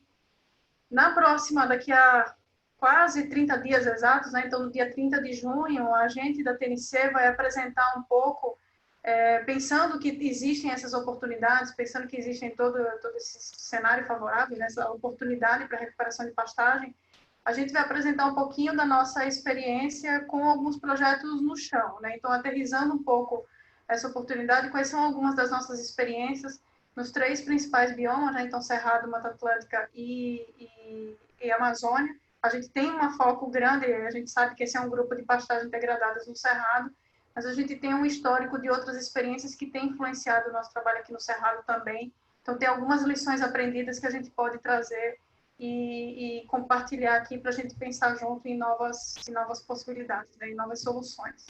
Na próxima, daqui a quase 30 dias exatos, né, então no dia 30 de junho, a gente da TNC vai apresentar um pouco, pensando que existem essas oportunidades, pensando que existem todo esse cenário favorável, né, essa oportunidade para recuperação de pastagem, a gente vai apresentar um pouquinho da nossa experiência com alguns projetos no chão, né? Então, aterrissando um pouco essa oportunidade, quais são algumas das nossas experiências nos 3 principais biomas, né? Então, Cerrado, Mata Atlântica e Amazônia. A gente tem um foco grande, a gente sabe que esse é um grupo de pastagens degradadas no Cerrado, mas a gente tem um histórico de outras experiências que têm influenciado o nosso trabalho aqui no Cerrado também. Então, tem algumas lições aprendidas que a gente pode trazer e compartilhar aqui para a gente pensar junto em novas possibilidades, né, em novas soluções.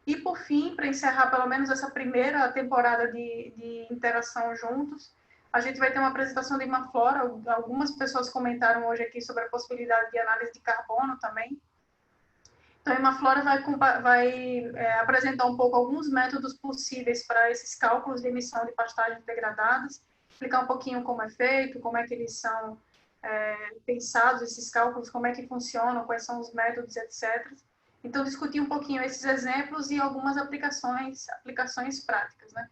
E, por fim, para encerrar pelo menos essa primeira temporada de interação juntos, a gente vai ter uma apresentação de Imaflora. Algumas pessoas comentaram hoje aqui sobre a possibilidade de análise de carbono também. Então, a Imaflora vai apresentar um pouco alguns métodos possíveis para esses cálculos de emissão de pastagens degradadas, explicar um pouquinho como é feito, como é que eles são pensados, esses cálculos, como é que funcionam, quais são os métodos, etc. Então, discutir um pouquinho esses exemplos e algumas aplicações práticas, né?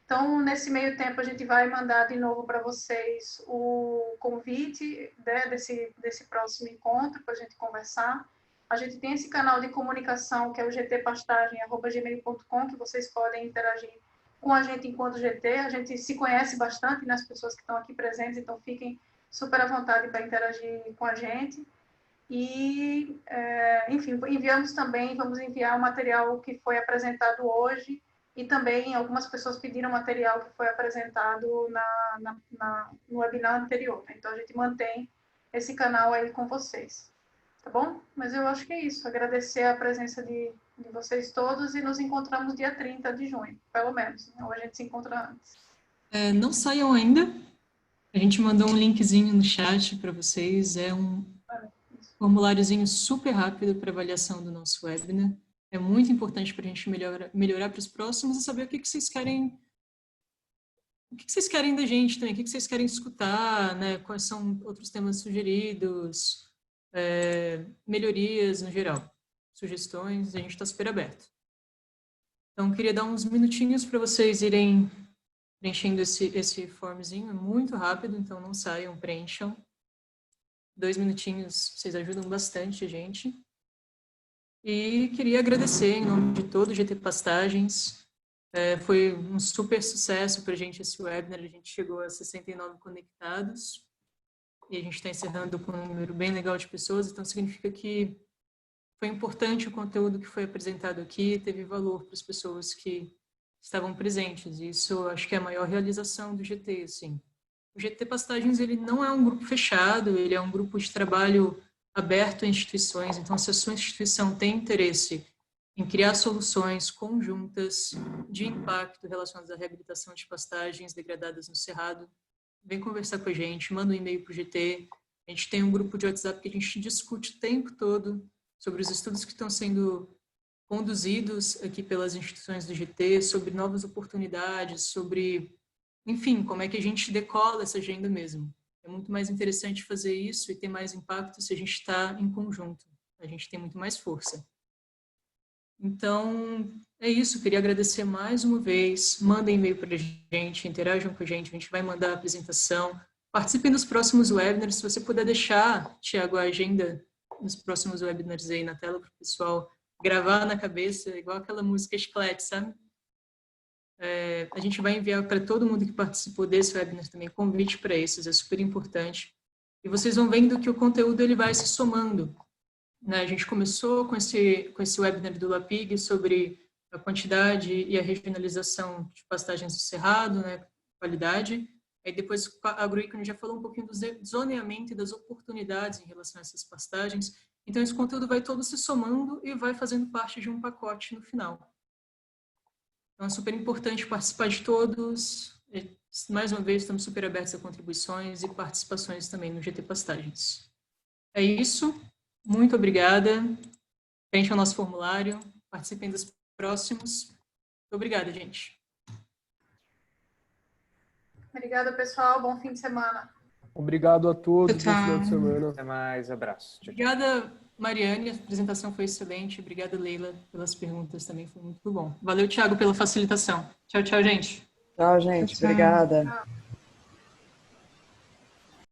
Então, nesse meio tempo, a gente vai mandar de novo para vocês o convite, né, desse próximo encontro para a gente conversar. A gente tem esse canal de comunicação, que é o gtpastagem@gmail.com, que vocês podem interagir com a gente enquanto GT. A gente se conhece bastante, né, as pessoas que estão aqui presentes, então fiquem super à vontade para interagir com a gente. E, enfim, vamos enviar o material que foi apresentado hoje, e também algumas pessoas pediram material que foi apresentado no webinar anterior. Né? Então, a gente mantém esse canal aí com vocês. Tá bom? Mas eu acho que é isso. Agradecer a presença de vocês todos e nos encontramos dia 30 de junho, pelo menos. Né? Ou a gente se encontra antes. Não saiam ainda. A gente mandou um linkzinho no chat para vocês. É um formuláriozinho super rápido para avaliação do nosso webinar. É muito importante para a gente melhorar para os próximos e saber o que vocês querem. O que vocês querem da gente também? O que vocês querem escutar? Né? Quais são outros temas sugeridos? Melhorias no geral, sugestões, a gente está super aberto. Então, queria dar uns minutinhos para vocês irem preenchendo esse formzinho, é muito rápido, então não saiam, preencham. 2 minutinhos, vocês ajudam bastante a gente. E queria agradecer em nome de todo o GT Pastagens. Foi um super sucesso para a gente esse webinar, a gente chegou a 69 conectados. E a gente está encerrando com um número bem legal de pessoas, então significa que foi importante o conteúdo que foi apresentado aqui, teve valor para as pessoas que estavam presentes. E isso acho que é a maior realização do GT, assim. O GT Pastagens, ele não é um grupo fechado, ele é um grupo de trabalho aberto a instituições, então se a sua instituição tem interesse em criar soluções conjuntas de impacto relacionadas à reabilitação de pastagens degradadas no Cerrado, vem conversar com a gente, manda um e-mail para o GT. A gente tem um grupo de WhatsApp que a gente discute o tempo todo sobre os estudos que estão sendo conduzidos aqui pelas instituições do GT, sobre novas oportunidades, sobre, enfim, como é que a gente decola essa agenda mesmo. É muito mais interessante fazer isso e ter mais impacto se a gente está em conjunto. A gente tem muito mais força. Então, é isso. Queria agradecer mais uma vez. Mandem e-mail para a gente, interajam com a gente vai mandar a apresentação. Participem dos próximos webinars. Se você puder deixar, Tiago, a agenda nos próximos webinars aí na tela para o pessoal gravar na cabeça, igual aquela música Chiclete, sabe? A gente vai enviar para todo mundo que participou desse webinar também convite para esses, é super importante. E vocês vão vendo que o conteúdo ele vai se somando. A gente começou com esse webinar do LAPIG sobre a quantidade e a regionalização de pastagens do Cerrado, né, qualidade. Aí depois a Agroícone já falou um pouquinho do zoneamento e das oportunidades em relação a essas pastagens. Então esse conteúdo vai todo se somando e vai fazendo parte de um pacote no final. Então é super importante participar de todos. Mais uma vez, estamos super abertos a contribuições e participações também no GT Pastagens. É isso. Muito obrigada. Preencham o nosso formulário. Participem dos próximos. Muito obrigada, gente. Obrigada, pessoal. Bom fim de semana. Obrigado a todos. Bom final de semana. Até mais. Abraço. Tchau, tchau. Obrigada, Mariane. A apresentação foi excelente. Obrigada, Leila, pelas perguntas também. Foi muito bom. Valeu, Thiago, pela facilitação. Tchau, tchau, gente. Tchau, gente. Tchau. Obrigada.